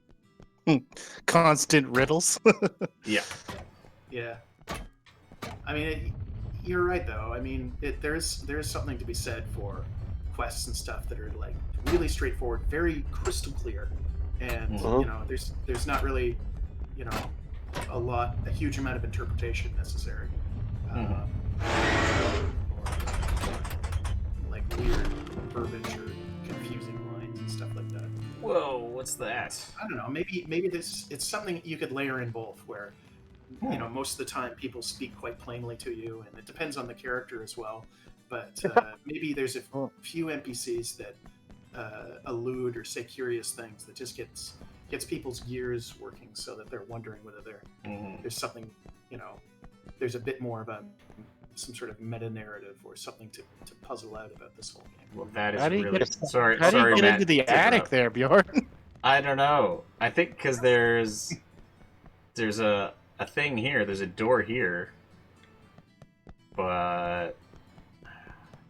Speaker 2: Constant riddles.
Speaker 1: Yeah.
Speaker 4: I mean, you're right though. I mean, there is something to be said for quests and stuff that are like really straightforward, very crystal clear, and there's not really a huge amount of interpretation necessary. Like weird verbiage or confusing lines and stuff like that.
Speaker 1: Whoa, what's that?
Speaker 4: I don't know. Maybe it's something you could layer in both, where most of the time people speak quite plainly to you, and it depends on the character as well. But maybe there's a few NPCs that allude or say curious things that just gets people's gears working, so that they're wondering whether there's something, there's a bit more of some sort of meta narrative or something to puzzle out about this whole game.
Speaker 1: Well, that is really sorry.
Speaker 2: How do you get
Speaker 1: Matt,
Speaker 2: into the attic there, Bjorn?
Speaker 1: I don't know. I think because there's a thing here. There's a door here, but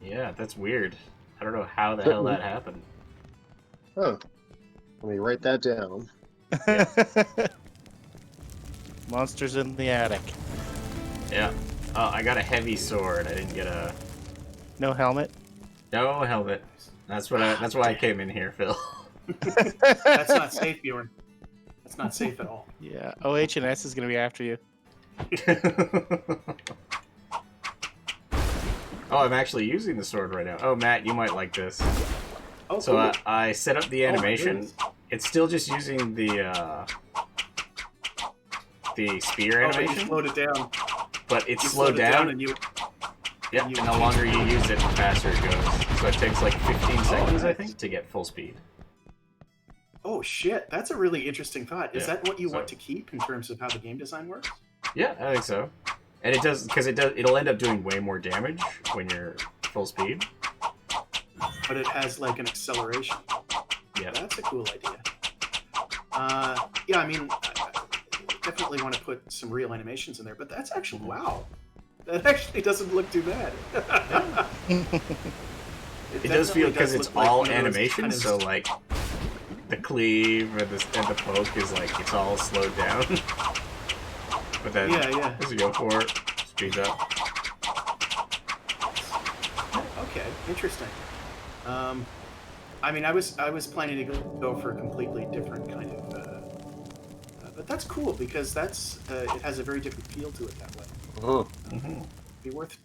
Speaker 1: yeah, that's weird. I don't know how the hell that happened.
Speaker 3: Oh, let me write that down.
Speaker 2: Monsters in the attic.
Speaker 1: Yeah. I got a heavy sword. I didn't get a
Speaker 2: No helmet.
Speaker 1: no helmet. That's why I came in here, Phil.
Speaker 4: That's not safe, Bjorn. That's not safe at all.
Speaker 2: Yeah, OH&S is gonna be after you.
Speaker 1: Oh, I'm actually using the sword right now. Oh, Matt, you might like this.
Speaker 4: Oh,
Speaker 1: So
Speaker 4: cool.
Speaker 1: I set up the
Speaker 4: Oh, my
Speaker 1: animation.
Speaker 4: goodness.
Speaker 1: It's still just using the spear
Speaker 4: Oh, but you
Speaker 1: animation,
Speaker 4: slowed it down.
Speaker 1: but it's
Speaker 4: You
Speaker 1: slowed
Speaker 4: it
Speaker 1: down.
Speaker 4: and you.
Speaker 1: Yep,
Speaker 4: you
Speaker 1: and the longer you use it, the faster it goes. So it takes like 15 seconds, I
Speaker 4: nice.
Speaker 1: think, to get full speed.
Speaker 4: Oh shit, that's a really interesting thought. Is
Speaker 1: Yeah,
Speaker 4: that what you
Speaker 1: so-
Speaker 4: want to keep in terms of how the game design works?
Speaker 1: Yeah, I think so. And it does, because it'll end up doing way more damage when you're full speed.
Speaker 4: But it has like an acceleration.
Speaker 1: Yeah.
Speaker 4: That's a cool idea. Yeah, I mean, I definitely want to put some real animations in there, but that's actually, wow. That actually doesn't look too bad.
Speaker 1: It does feel, because it's all animation,
Speaker 4: kind of,
Speaker 1: so like the cleave and the poke is like, it's all slowed down. But then,
Speaker 4: yeah.
Speaker 1: as you go for it, speeds up.
Speaker 4: Okay, interesting. I mean, I was planning to go for a completely different kind of, but that's cool because that's it has a very different feel to it that way.
Speaker 1: Mm-hmm.
Speaker 4: Be worth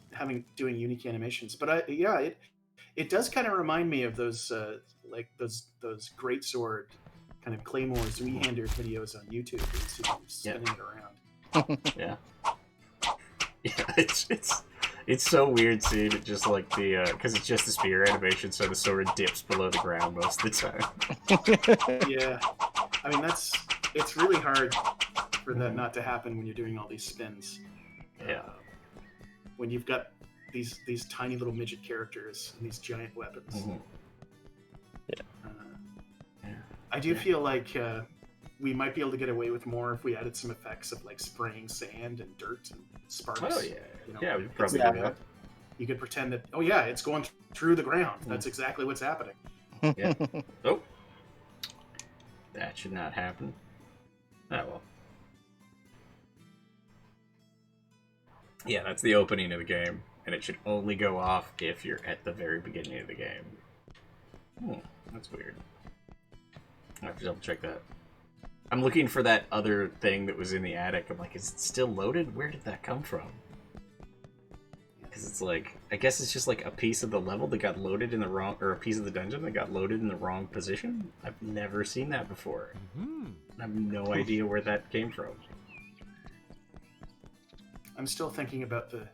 Speaker 4: doing unique animations. But it does kind of remind me of those like those greatsword kind of claymore three-hander videos on YouTube. It's spinning it around.
Speaker 1: Yeah. Yeah, it's so weird seeing it just like the because it's just the spear animation, so the sword dips below the ground most of the time.
Speaker 4: Yeah, I mean it's really hard for that not to happen when you're doing all these spins.
Speaker 1: Yeah.
Speaker 4: When you've got these tiny little midget characters and these giant weapons.
Speaker 1: Mm-hmm.
Speaker 4: I do feel like we might be able to get away with more if we added some effects of like spraying sand and dirt and sparks.
Speaker 1: Oh yeah,
Speaker 4: you know?
Speaker 1: yeah, we probably
Speaker 3: Yeah.
Speaker 1: do that.
Speaker 4: You could pretend that it's going through the ground. That's exactly what's happening.
Speaker 1: Yeah. Oh, that should not happen. Oh well. Yeah, that's the opening of the game, and it should only go off if you're at the very beginning of the game. That's weird. I have to double check that. I'm looking for that other thing that was in the attic. I'm like, is it still loaded? Where did that come from? Because it's like, I guess it's just like a piece of the level that got loaded in the wrong, or a piece of the dungeon that got loaded in the wrong position. I've never seen that before. I have no idea where that came from.
Speaker 4: I'm still thinking about the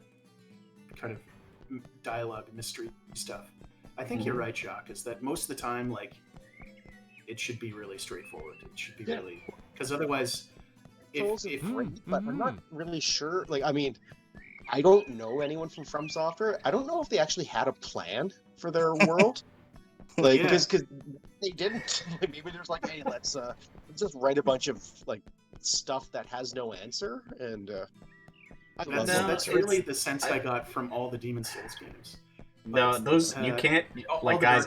Speaker 4: kind of dialogue mystery stuff. I think you're right, Jacques, is that most of the time, like, it should be really straightforward. It should be really... Because otherwise, if
Speaker 3: but I'm not really sure. Like, I mean, I don't know anyone from Software. I don't know if they actually had a plan for their world. Like, because they didn't. Like, maybe there's like, hey, let's just write a bunch of like stuff that has no answer, and
Speaker 4: that's really the sense I got from all the Demon Souls games.
Speaker 1: No, those you can't. Like, guys,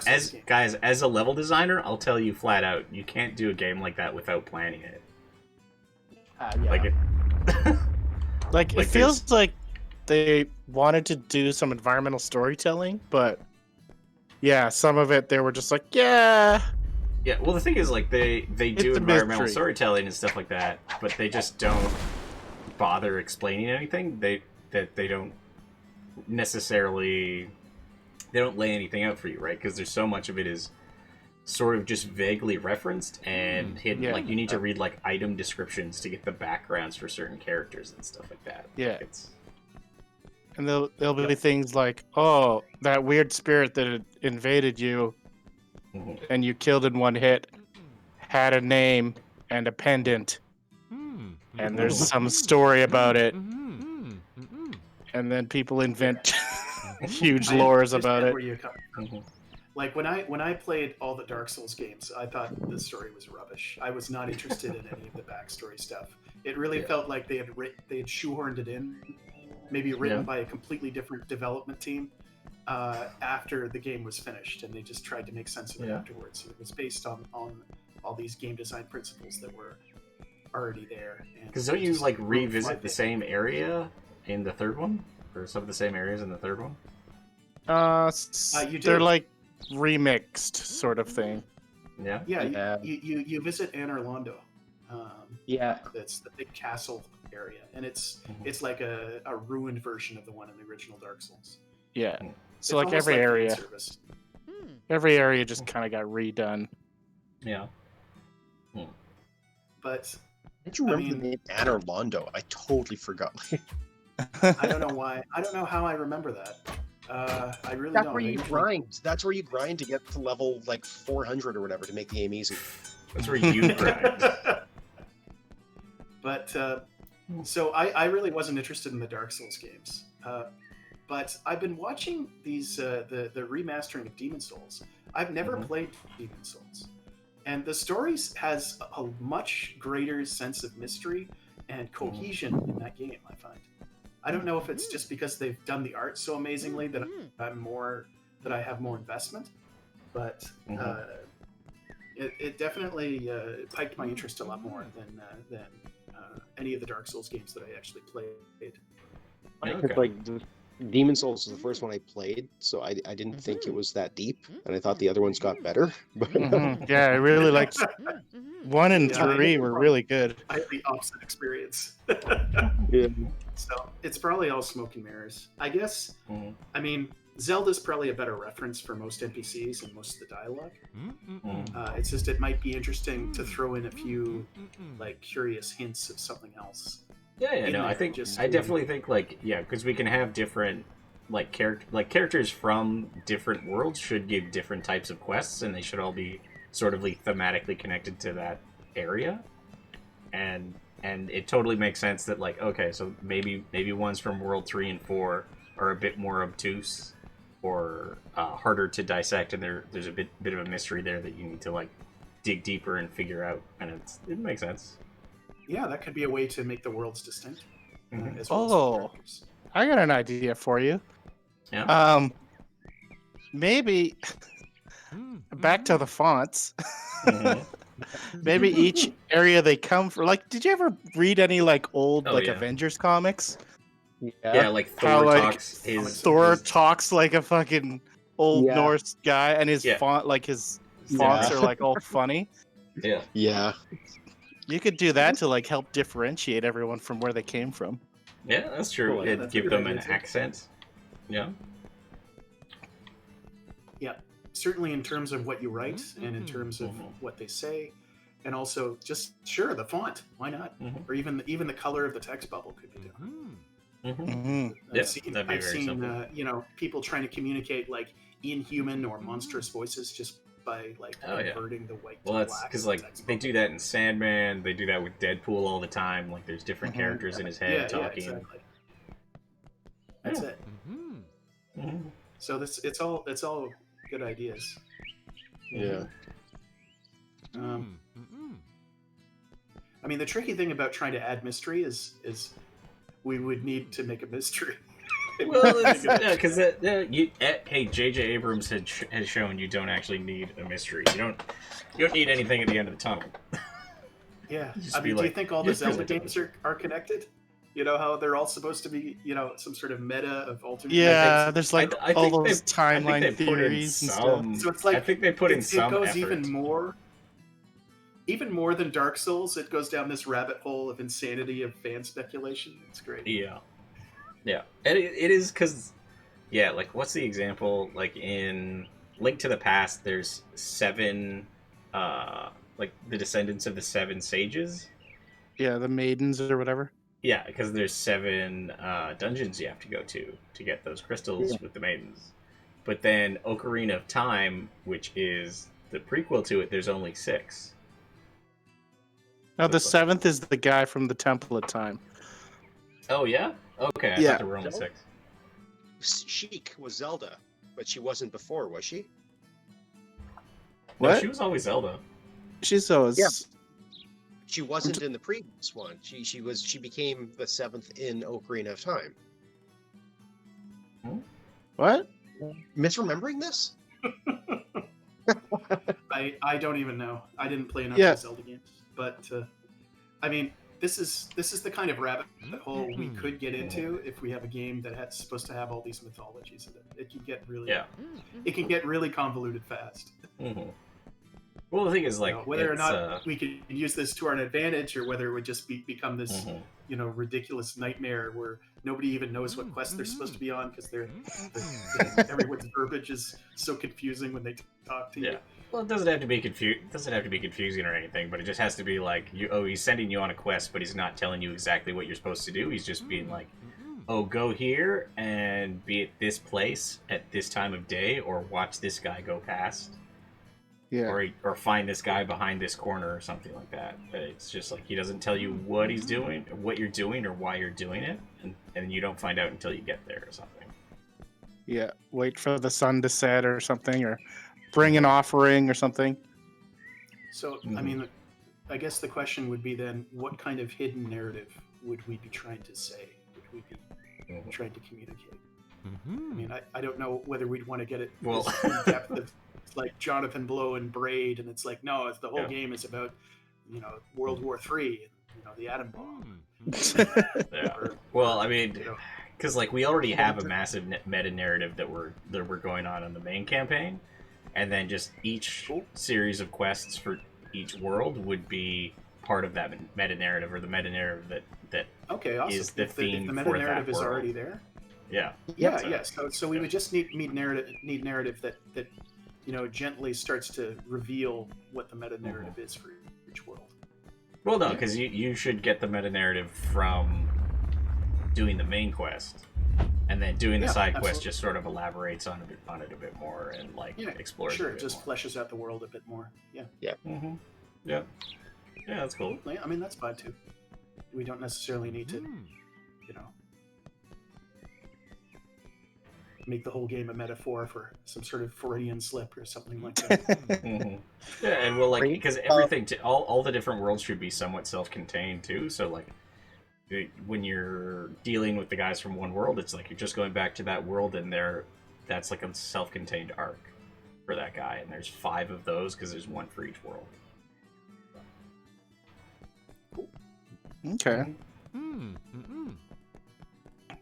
Speaker 1: as a level designer, I'll tell you flat out, you can't do a game like that without planning it.
Speaker 3: yeah.
Speaker 1: Like
Speaker 2: Like, it feels like they wanted to do some environmental storytelling, but yeah, some of it they were just like, yeah.
Speaker 1: Yeah, well, the thing is, like, they do
Speaker 2: a
Speaker 1: environmental
Speaker 2: mystery.
Speaker 1: storytelling and stuff like that, but they just don't bother explaining anything. They don't necessarily... They don't lay anything out for you, right? Because there's so much of it is sort of just vaguely referenced and hidden.
Speaker 2: Yeah.
Speaker 1: Like, you need to read, like, item descriptions to get the backgrounds for certain characters and stuff like that.
Speaker 2: Yeah.
Speaker 1: Like, it's...
Speaker 2: And there'll be things like, oh, that weird spirit that had invaded you and you killed in one hit had a name and a pendant. And there's some story about it. And then people invent huge lores about it.
Speaker 4: Where you're coming from. Like when I played all the Dark Souls games, I thought the story was rubbish. I was not interested in any of the backstory stuff. It really felt like they had shoehorned it in, maybe written by a completely different development team after the game was finished, and they just tried to make sense of it afterwards. So it was based on all these game design principles that were already there.
Speaker 1: Because don't you like revisit the same area in the third one, or some of the same areas in the third one?
Speaker 4: You do.
Speaker 2: They're like remixed sort of thing.
Speaker 1: Yeah.
Speaker 4: Yeah, you visit Anor Londo.
Speaker 3: Yeah.
Speaker 4: That's the big castle area, and it's like a ruined version of the one in the original Dark Souls.
Speaker 2: Yeah.
Speaker 1: Mm.
Speaker 4: It's
Speaker 2: So like
Speaker 4: almost
Speaker 2: every
Speaker 4: fan
Speaker 2: area,
Speaker 4: service.
Speaker 2: every area just kind of got redone.
Speaker 1: Yeah.
Speaker 4: But
Speaker 3: Did you remember the name Anor Londo? I totally forgot.
Speaker 4: I don't know why. I don't know how I remember that. I really
Speaker 3: That's
Speaker 4: don't.
Speaker 3: where
Speaker 4: I
Speaker 3: you
Speaker 4: usually-
Speaker 3: grind. That's where you grind to get to level like 400 or whatever to make the game easy.
Speaker 1: That's where you grind.
Speaker 4: But so I really wasn't interested in the Dark Souls games. But I've been watching these the remastering of Demon Souls. I've never played Demon Souls, and the stories has a much greater sense of mystery and cohesion in that game. I find. I don't know if it's just because they've done the art so amazingly that I have more investment, but it definitely piqued my interest a lot more than any of the Dark Souls games that I actually played.
Speaker 3: Because like Demon Souls was the first one I played, so I didn't think it was that deep, and I thought the other ones got better.
Speaker 2: Yeah, I really liked 1 and
Speaker 4: Yeah,
Speaker 2: 3 were really good.
Speaker 4: I had the opposite experience.
Speaker 3: Yeah.
Speaker 4: So it's probably all smoke and mirrors. I guess, I mean, Zelda's probably a better reference for most NPCs and most of the dialogue. It's just, it might be interesting to throw in a few, like, curious hints of something else.
Speaker 1: Yeah, no, I definitely think, like, yeah, because we can have different, like, characters from different worlds should give different types of quests, and they should all be sort of thematically connected to that area. And it totally makes sense that, like, okay, so maybe ones from World 3 and 4 are a bit more obtuse or harder to dissect, and there's a bit of a mystery there that you need to, like, dig deeper and figure out, and it makes sense.
Speaker 4: Yeah, that could be a way to make the worlds distinct. As well as the
Speaker 2: Oh,
Speaker 4: characters.
Speaker 2: I got an idea for you.
Speaker 1: Yeah.
Speaker 2: Maybe back to the fonts. Maybe each area they come from. Like, did you ever read any like old Avengers comics?
Speaker 1: Yeah, like Thor
Speaker 2: How, like,
Speaker 1: talks.
Speaker 2: Thor talks like a fucking old
Speaker 3: Yeah.
Speaker 2: Norse guy, and his font, like his fonts are like all funny.
Speaker 1: Yeah.
Speaker 3: Yeah.
Speaker 2: You could do that to like help differentiate everyone from where they came from.
Speaker 1: Yeah, that's true.
Speaker 3: Oh,
Speaker 4: yeah,
Speaker 1: It'd
Speaker 4: that's a
Speaker 1: give
Speaker 4: good
Speaker 1: them an
Speaker 4: idea, too.
Speaker 1: accent. Yeah.
Speaker 4: Yeah, certainly in terms of what you write and in terms of what they say, and also just the font. Why not? Or even the color of the text bubble could be different.
Speaker 1: Yeah,
Speaker 4: I've seen,
Speaker 1: that'd be very simple.
Speaker 4: people trying to communicate like inhuman or monstrous voices just by like converting the white to
Speaker 1: Well, that's
Speaker 4: black.
Speaker 1: because like they do that in Sandman. They do that with Deadpool all the time. Like there's different characters in his head talking.
Speaker 4: Yeah, exactly. That's it. So it's all good ideas.
Speaker 3: Yeah.
Speaker 4: I mean, the tricky thing about trying to add mystery is we would need to make a mystery.
Speaker 1: Well, because hey, J.J. Abrams has shown you don't actually need a mystery. You don't need anything at the end of the tunnel.
Speaker 4: Yeah,
Speaker 1: Just
Speaker 4: I mean,
Speaker 1: be
Speaker 4: do you
Speaker 1: like,
Speaker 4: think all the
Speaker 1: "Here's
Speaker 4: Zelda
Speaker 1: the
Speaker 4: games are connected? You know how they're all supposed to be, some sort of meta of alternate.
Speaker 2: Yeah, there's like
Speaker 1: I
Speaker 2: all
Speaker 1: think
Speaker 2: those timeline
Speaker 1: they put in
Speaker 2: theories and stuff.
Speaker 4: So it's like
Speaker 1: I think they put in some
Speaker 4: It goes
Speaker 1: effort.
Speaker 4: even more than Dark Souls. It goes down this rabbit hole of insanity of fan speculation. It's great.
Speaker 1: Yeah, and it is because, like what's the example? Like in Link to the Past, there's 7, like the descendants of the 7 sages.
Speaker 2: Yeah, the maidens or whatever.
Speaker 1: Yeah, because there's 7 dungeons you have to go to get those crystals with the maidens. But then Ocarina of Time, which is the prequel to it, there's only 6.
Speaker 2: Now the 7th is the guy from the Temple of Time.
Speaker 1: Oh yeah? Okay, I
Speaker 2: Yeah.
Speaker 1: thought there were only 6.
Speaker 3: Sheik was Zelda, but she wasn't before, was she?
Speaker 1: No,
Speaker 2: What?
Speaker 1: she was always Zelda.
Speaker 2: She's always.
Speaker 3: Yeah. She wasn't in the previous one. She became the 7th in Ocarina of Time.
Speaker 2: What?
Speaker 3: Misremembering this?
Speaker 4: I don't even know. I didn't play enough
Speaker 2: Yeah.
Speaker 4: of the Zelda games, but I mean, this is the kind of rabbit hole we could get into if we have a game that's supposed to have all these mythologies in it. It can get really, it can get really convoluted fast.
Speaker 1: Mm-hmm. Well, the thing is, like,
Speaker 4: whether or not we could use this to our advantage, or whether it would just become this, ridiculous nightmare where nobody even knows what quest they're supposed to be on because everyone's verbiage is so confusing when they talk to you.
Speaker 1: Yeah. Well, it doesn't have to be confusing or anything, but it just has to be like, he's sending you on a quest, but he's not telling you exactly what you're supposed to do. He's just being like, oh, go here and be at this place at this time of day, or watch this guy go past. Yeah. Or find this guy behind this corner or something like that. But it's just like, he doesn't tell you what he's doing, or what you're doing, or why you're doing it, and you don't find out until you get there or something.
Speaker 2: Yeah, wait for the sun to set or something, or bring an offering or something.
Speaker 4: So, I mean, I guess the question would be then, what kind of hidden narrative would we be trying to say? Would we be trying to communicate? I mean, I don't know whether we'd want to get it in depth of like Jonathan Blow and Braid, and it's like, no, the whole game is about, World War III and, the atom bomb.
Speaker 1: Well, I mean, because like we already have a massive meta narrative that we're going on in the main campaign, and then just each series of quests for each world would be part of that meta narrative, or the meta narrative that
Speaker 4: awesome.
Speaker 1: is the theme
Speaker 4: if the meta
Speaker 1: for
Speaker 4: narrative
Speaker 1: that
Speaker 4: is
Speaker 1: world.
Speaker 4: already there.
Speaker 1: Yeah.
Speaker 4: So we would just need narrative that gently starts to reveal what the meta narrative is for each world.
Speaker 1: Well, no, because you should get the meta narrative from doing the main quest, and then doing the side quest just sort of elaborates on it a bit more, and explores.
Speaker 4: Sure,
Speaker 1: it
Speaker 4: it just fleshes out the world a bit more. Yeah.
Speaker 1: Yeah, that's cool.
Speaker 4: I mean, that's fine too. We don't necessarily need to, make the whole game a metaphor for some sort of Freudian slip or something like that.
Speaker 1: Yeah, and well, because everything, all the different worlds should be somewhat self-contained too. So like, when you're dealing with the guys from one world, it's like you're just going back to that world, and that's like a self-contained arc for that guy, and there's 5 of those because there's one for each world.
Speaker 4: Cool.
Speaker 2: Okay.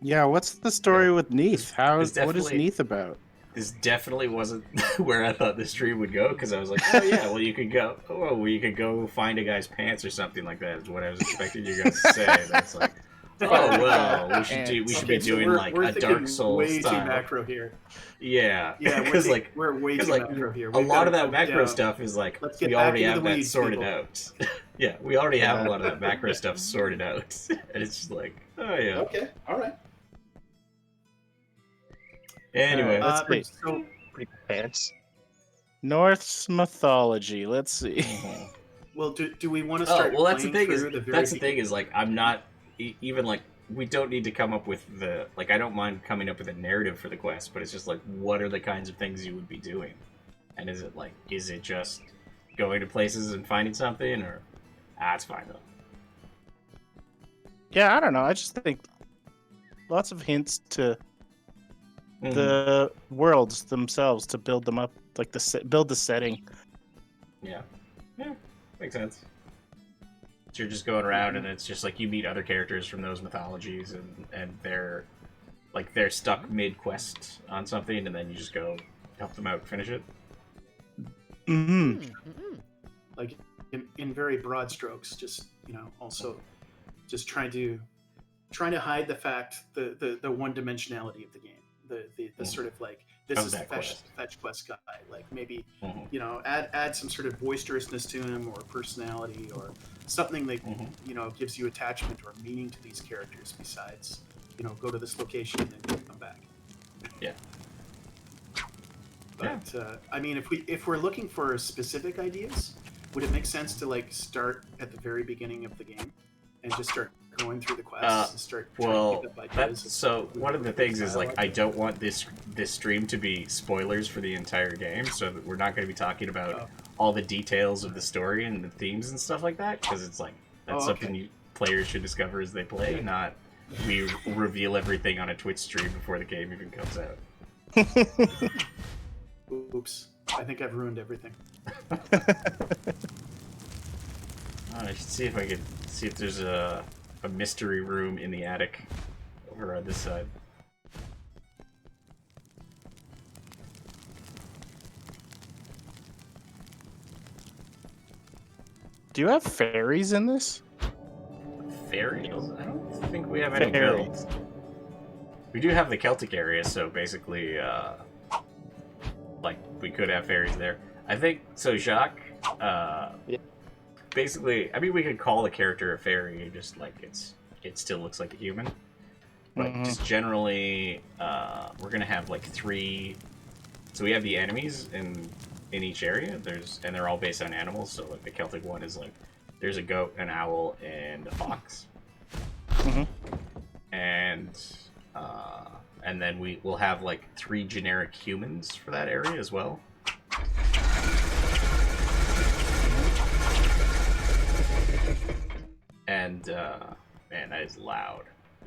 Speaker 2: Yeah, what's the story with Neath? What is Neath about?
Speaker 1: This definitely wasn't where I thought the stream would go, because I was like, oh yeah, well you could go find a guy's pants or something like that is what I was expecting you guys to say. That's like, oh well, we should be doing like a Dark Souls
Speaker 4: way
Speaker 1: style.
Speaker 4: Too macro here.
Speaker 1: Yeah,
Speaker 4: because we're way too macro here.
Speaker 1: A lot of that macro stuff is like, we already have that sorted out. Yeah, we already have a lot of that macro stuff sorted out, and it's just like, oh yeah.
Speaker 4: Okay, all right.
Speaker 1: Anyway,
Speaker 2: let's see.
Speaker 3: So, pretty pants.
Speaker 2: Norse mythology. Let's see.
Speaker 4: Well, do we want to start?
Speaker 1: Well, that's the thing is like, I'm not even like, we don't need to come up with I don't mind coming up with a narrative for the quest, but it's just like, what are the kinds of things you would be doing, and is it just going to places and finding something, or it's fine though.
Speaker 2: Yeah, I don't know. I just think lots of hints to the worlds themselves to build them up, like build the setting.
Speaker 1: Yeah, makes sense. So you're just going around, and it's just like you meet other characters from those mythologies, and they're stuck mid quest on something, and then you just go help them out and finish it.
Speaker 4: Like in very broad strokes, just also just trying to hide the fact the one dimensionality of the game. The sort of like, this is the fetch quest guy, like maybe add some sort of boisterousness to him, or personality, or something that gives you attachment or meaning to these characters besides go to this location and then come back. But I mean, if we're looking for specific ideas, would it make sense to start at the very beginning of the game and just start going through the quests and start trying to pick up ideas?
Speaker 1: So one of the things is I don't want this stream to be spoilers for the entire game, so that we're not going to be talking about all the details of the story and the themes and stuff like that, because it's like, that's something players should discover as they play, not we reveal everything on a Twitch stream before the game even comes out.
Speaker 4: Oops, I think I've ruined everything.
Speaker 1: I should see if I could see if there's a mystery room in the attic over on this side.
Speaker 2: Do you have fairies in this?
Speaker 1: Fairies? I don't think we have any
Speaker 2: Fairies.
Speaker 1: builds. We do have the Celtic area, so basically, like, we could have fairies there. I think, so Jacques, basically, I mean, we could call a character a fairy, just like it still looks like a human. But just generally, we're gonna have like 3. So we have the enemies in each area. And they're all based on animals. So like the Celtic one is like there's a goat, an owl, and a fox. And then we'll have like 3 generic humans for that area as well. And man, that is loud.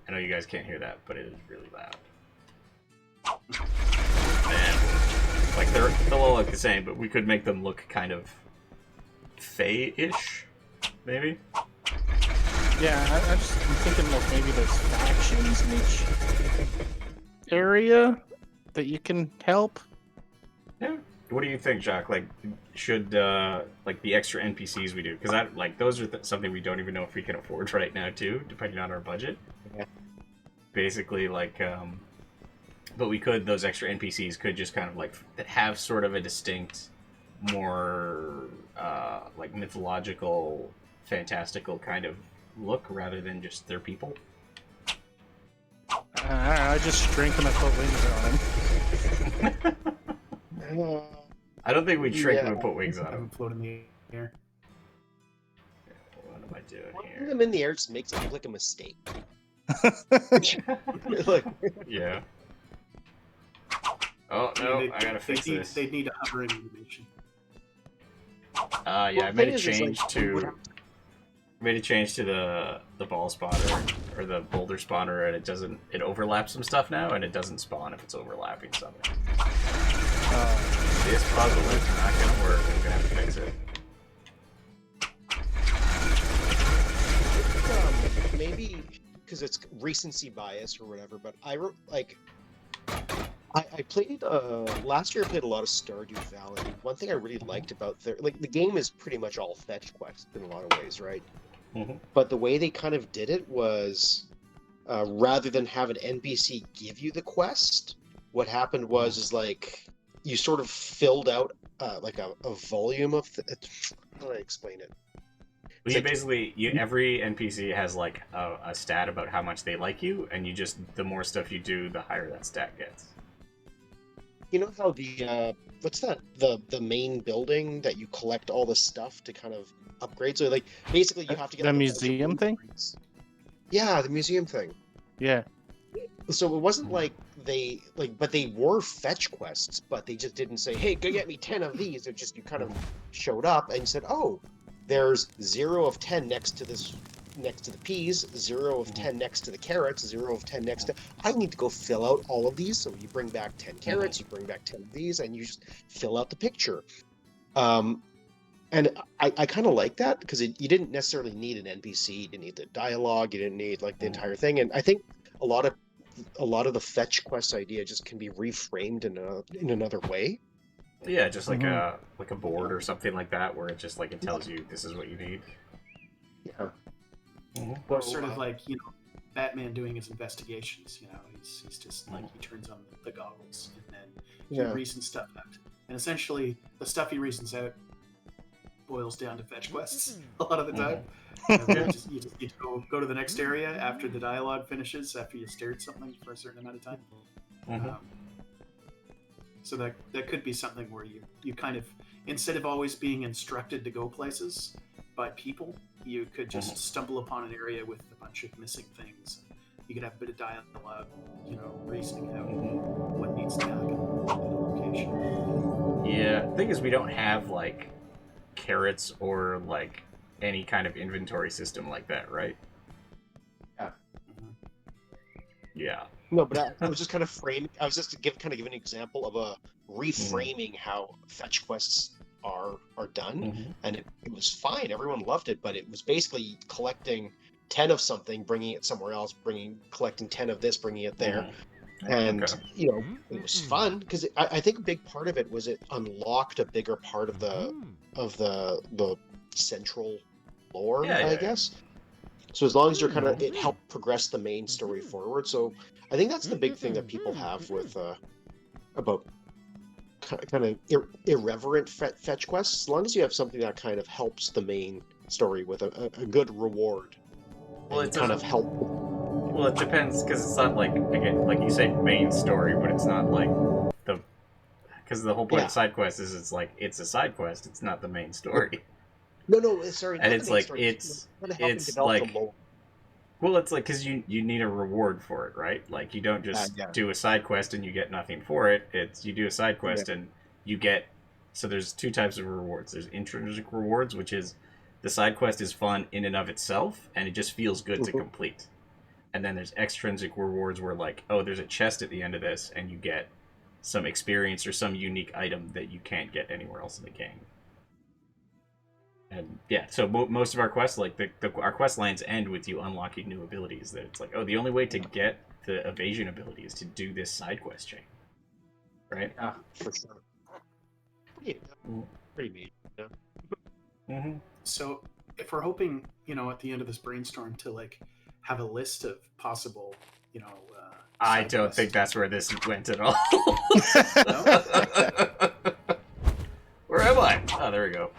Speaker 1: I know you guys can't hear that, but it is really loud. And like they'll all look the same, but we could make them look kind of Fey-ish, maybe.
Speaker 2: Yeah, I'm thinking like maybe there's factions in each area that you can help.
Speaker 1: Yeah. What do you think, Jacques? Like, should like the extra NPCs we do? Because those are something we don't even know if we can afford right now, too, depending on our budget.
Speaker 3: Yeah.
Speaker 1: Basically, like, but we could. Those extra NPCs could just kind of like have sort of a distinct, more like mythological, fantastical kind of look rather than just their people.
Speaker 2: I just shrink them and put wings on them.
Speaker 1: I don't think we'd shrink them and put wings on
Speaker 4: Have
Speaker 1: them.
Speaker 4: them float in the air.
Speaker 1: What am I doing
Speaker 3: Putting
Speaker 1: here?
Speaker 3: them in the air just makes it look like a mistake. Look,
Speaker 1: Yeah. Oh no, I gotta fix this.
Speaker 4: They need a hovering animation.
Speaker 1: Yeah,
Speaker 3: Well,
Speaker 1: I made
Speaker 3: thing
Speaker 1: a
Speaker 3: is, it's
Speaker 1: change
Speaker 3: like,
Speaker 1: to the ball spotter or the boulder spawner, and it overlaps some stuff now, and it doesn't spawn if it's overlapping something. This puzzle is not gonna work. I'm gonna have to fix it.
Speaker 3: maybe because it's recency bias or whatever, but I played last year. I played a lot of Stardew Valley. One thing I really liked about the game is pretty much all fetch quests in a lot of ways, right? But the way they kind of did it was rather than have an NPC give you the quest, what happened was like you sort of filled out like a volume of how do I explain it?
Speaker 1: Well, you basically every NPC has like a stat about how much they like you, and the more stuff you do, the higher that stat gets.
Speaker 3: You know how the what's that? The main building that you collect all the stuff to kind of upgrade. So like basically you have to get
Speaker 2: The
Speaker 3: like,
Speaker 2: museum thing?
Speaker 3: Yeah, the museum thing.
Speaker 2: Yeah.
Speaker 3: So it wasn't like but they were fetch quests, but they just didn't say, "Hey, go get me 10 of these." It just you kind of showed up and said, "Oh, there's 0 of 10 next to the peas, 0 of 10 next to the carrots, 0 of 10 next to... I need to go fill out all of these." So you bring back 10 carrots, you bring back 10 of these, and you just fill out the picture. And I kind of like that because you didn't necessarily need an NPC, you didn't need the dialogue, you didn't need like the entire thing. And I think a lot of the fetch quest idea just can be reframed in another way.
Speaker 1: Yeah, just like a board or something like that, where it just like it tells you this is what you need.
Speaker 3: Yeah.
Speaker 4: Or sort of like, Batman doing his investigations, he's just like he turns on the goggles and then he reasons stuff out. And essentially the stuff he reasons out boils down to fetch quests a lot of the time. You just need to go to the next area after the dialogue finishes, after you stared something for a certain amount of time. So that could be something where you kind of, instead of always being instructed to go places by people, you could just stumble upon an area with a bunch of missing things. You could have a bit of dialogue, reasoning out what needs to happen in a location.
Speaker 1: Yeah, the thing is we don't have like carrots or like any kind of inventory system like that, right?
Speaker 3: Yeah.
Speaker 1: Yeah.
Speaker 3: No, but I was just kind of framing. I was just giving an example of reframing how fetch quests are done,
Speaker 1: Mhm.
Speaker 3: and it was fine. Everyone loved it, but it was basically collecting 10 of something, bringing it somewhere else, collecting 10 of this, bringing it there. And
Speaker 1: Okay.
Speaker 3: it was fun because I think a big part of it was it unlocked a bigger part of the central lore,
Speaker 1: Yeah,
Speaker 3: I
Speaker 1: yeah.
Speaker 3: guess. So as long as you're it helped progress the main story forward. So I think that's the big thing that people have with about kind of irreverent fetch quests. As long as you have something that kind of helps the main story with a good reward,
Speaker 1: Well,
Speaker 3: and
Speaker 1: it
Speaker 3: kind
Speaker 1: doesn't.
Speaker 3: of help.
Speaker 1: Well, it depends because it's not like, again, like you say, main story, but it's not like the, because the whole point
Speaker 3: Yeah.
Speaker 1: of side quest is it's a side quest. It's not the main story.
Speaker 3: No, sorry.
Speaker 1: And
Speaker 3: not
Speaker 1: it's
Speaker 3: the main
Speaker 1: like
Speaker 3: story,
Speaker 1: it's
Speaker 3: kind of helping
Speaker 1: it's
Speaker 3: develop
Speaker 1: like,
Speaker 3: the lore.
Speaker 1: well, it's like because you need a reward for it, right? Like you don't just
Speaker 3: Yeah.
Speaker 1: do a side quest and you get nothing for it. It's you do a side quest and you get. So there's two types of rewards. There's intrinsic rewards, which is the side quest is fun in and of itself, and it just feels good to complete. And then there's extrinsic rewards where like, oh, there's a chest at the end of this, and you get some experience or some unique item that you can't get anywhere else in the game. And yeah, so most of our quests, like our quest lines end with you unlocking new abilities. That it's like, oh, the only way to get the evasion ability is to do this side quest chain, right?
Speaker 3: Yeah, for sure. Pretty neat. Yeah.
Speaker 1: Mm-hmm.
Speaker 4: So if we're hoping, at the end of this brainstorm to like have a list of possible,
Speaker 1: I
Speaker 4: side
Speaker 1: don't
Speaker 4: quests.
Speaker 1: think that's where this went at all. Where am I? Oh, there we go.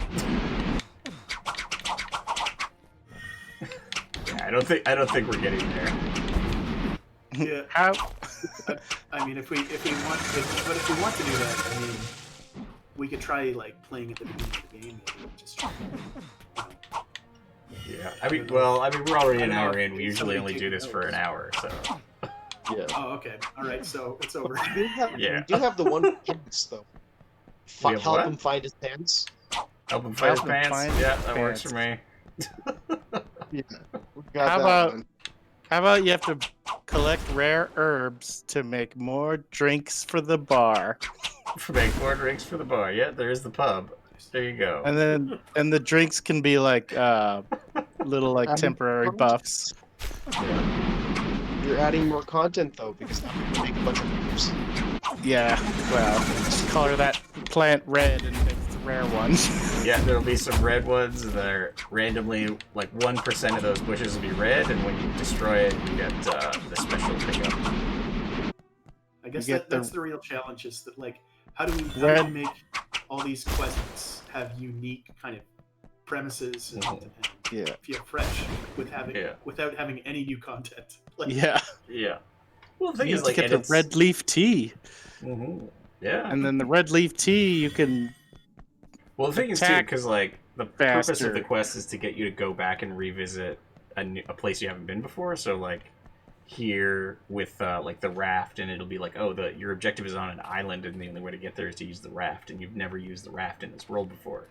Speaker 1: Yeah, I don't think we're getting there.
Speaker 4: Yeah.
Speaker 2: How?
Speaker 4: I mean, if we want to do that, I mean, we could try like playing at the beginning of the game, maybe just.
Speaker 1: Yeah, I mean, we're already an hour in. We
Speaker 4: Somebody
Speaker 1: usually only do
Speaker 4: taking
Speaker 1: this for an
Speaker 4: notes.
Speaker 1: hour, so.
Speaker 3: Yeah.
Speaker 4: Oh, okay. All right, so it's over.
Speaker 3: We
Speaker 1: Yeah.
Speaker 3: do have the one pants though.
Speaker 1: We have
Speaker 3: Help
Speaker 1: what?
Speaker 3: him find his pants.
Speaker 1: Help him find his
Speaker 2: Help him
Speaker 1: pants.
Speaker 2: find
Speaker 1: Yeah,
Speaker 2: his
Speaker 1: that works
Speaker 2: pants.
Speaker 1: for me.
Speaker 3: Yeah. We got
Speaker 2: How
Speaker 3: that
Speaker 2: about-
Speaker 3: one.
Speaker 2: How about you have to collect rare herbs to make more drinks for the bar,
Speaker 1: Make more drinks for the bar. Yeah, there's the pub. There you go.
Speaker 2: and the drinks can be like little like temporary buffs.
Speaker 3: You're adding more content though, because now we can make a bunch of groups.
Speaker 2: Yeah, well, just color that plant red and make the rare ones.
Speaker 1: Yeah, there'll be some red ones that are randomly, like 1% of those bushes will be red, and when you destroy it, you get the special pickup.
Speaker 4: I guess
Speaker 2: You get
Speaker 4: that's the real challenge is that like how do we make all these quests have unique kind of premises and
Speaker 2: Yeah.
Speaker 4: feel fresh without having any new content. Like,
Speaker 2: Yeah.
Speaker 1: Yeah. Well, the thing
Speaker 2: You
Speaker 1: is,
Speaker 2: have to
Speaker 1: like,
Speaker 2: get the red leaf tea,
Speaker 1: Yeah.
Speaker 2: and then the red leaf tea you can.
Speaker 1: Well, the thing is too,
Speaker 2: attack
Speaker 1: because like the purpose of
Speaker 2: faster.
Speaker 1: the quest is to get you to go back and revisit a place you haven't been before. So like here with like the raft, and it'll be like, oh, your objective is on an island, and the only way to get there is to use the raft, and you've never used the raft in this world before.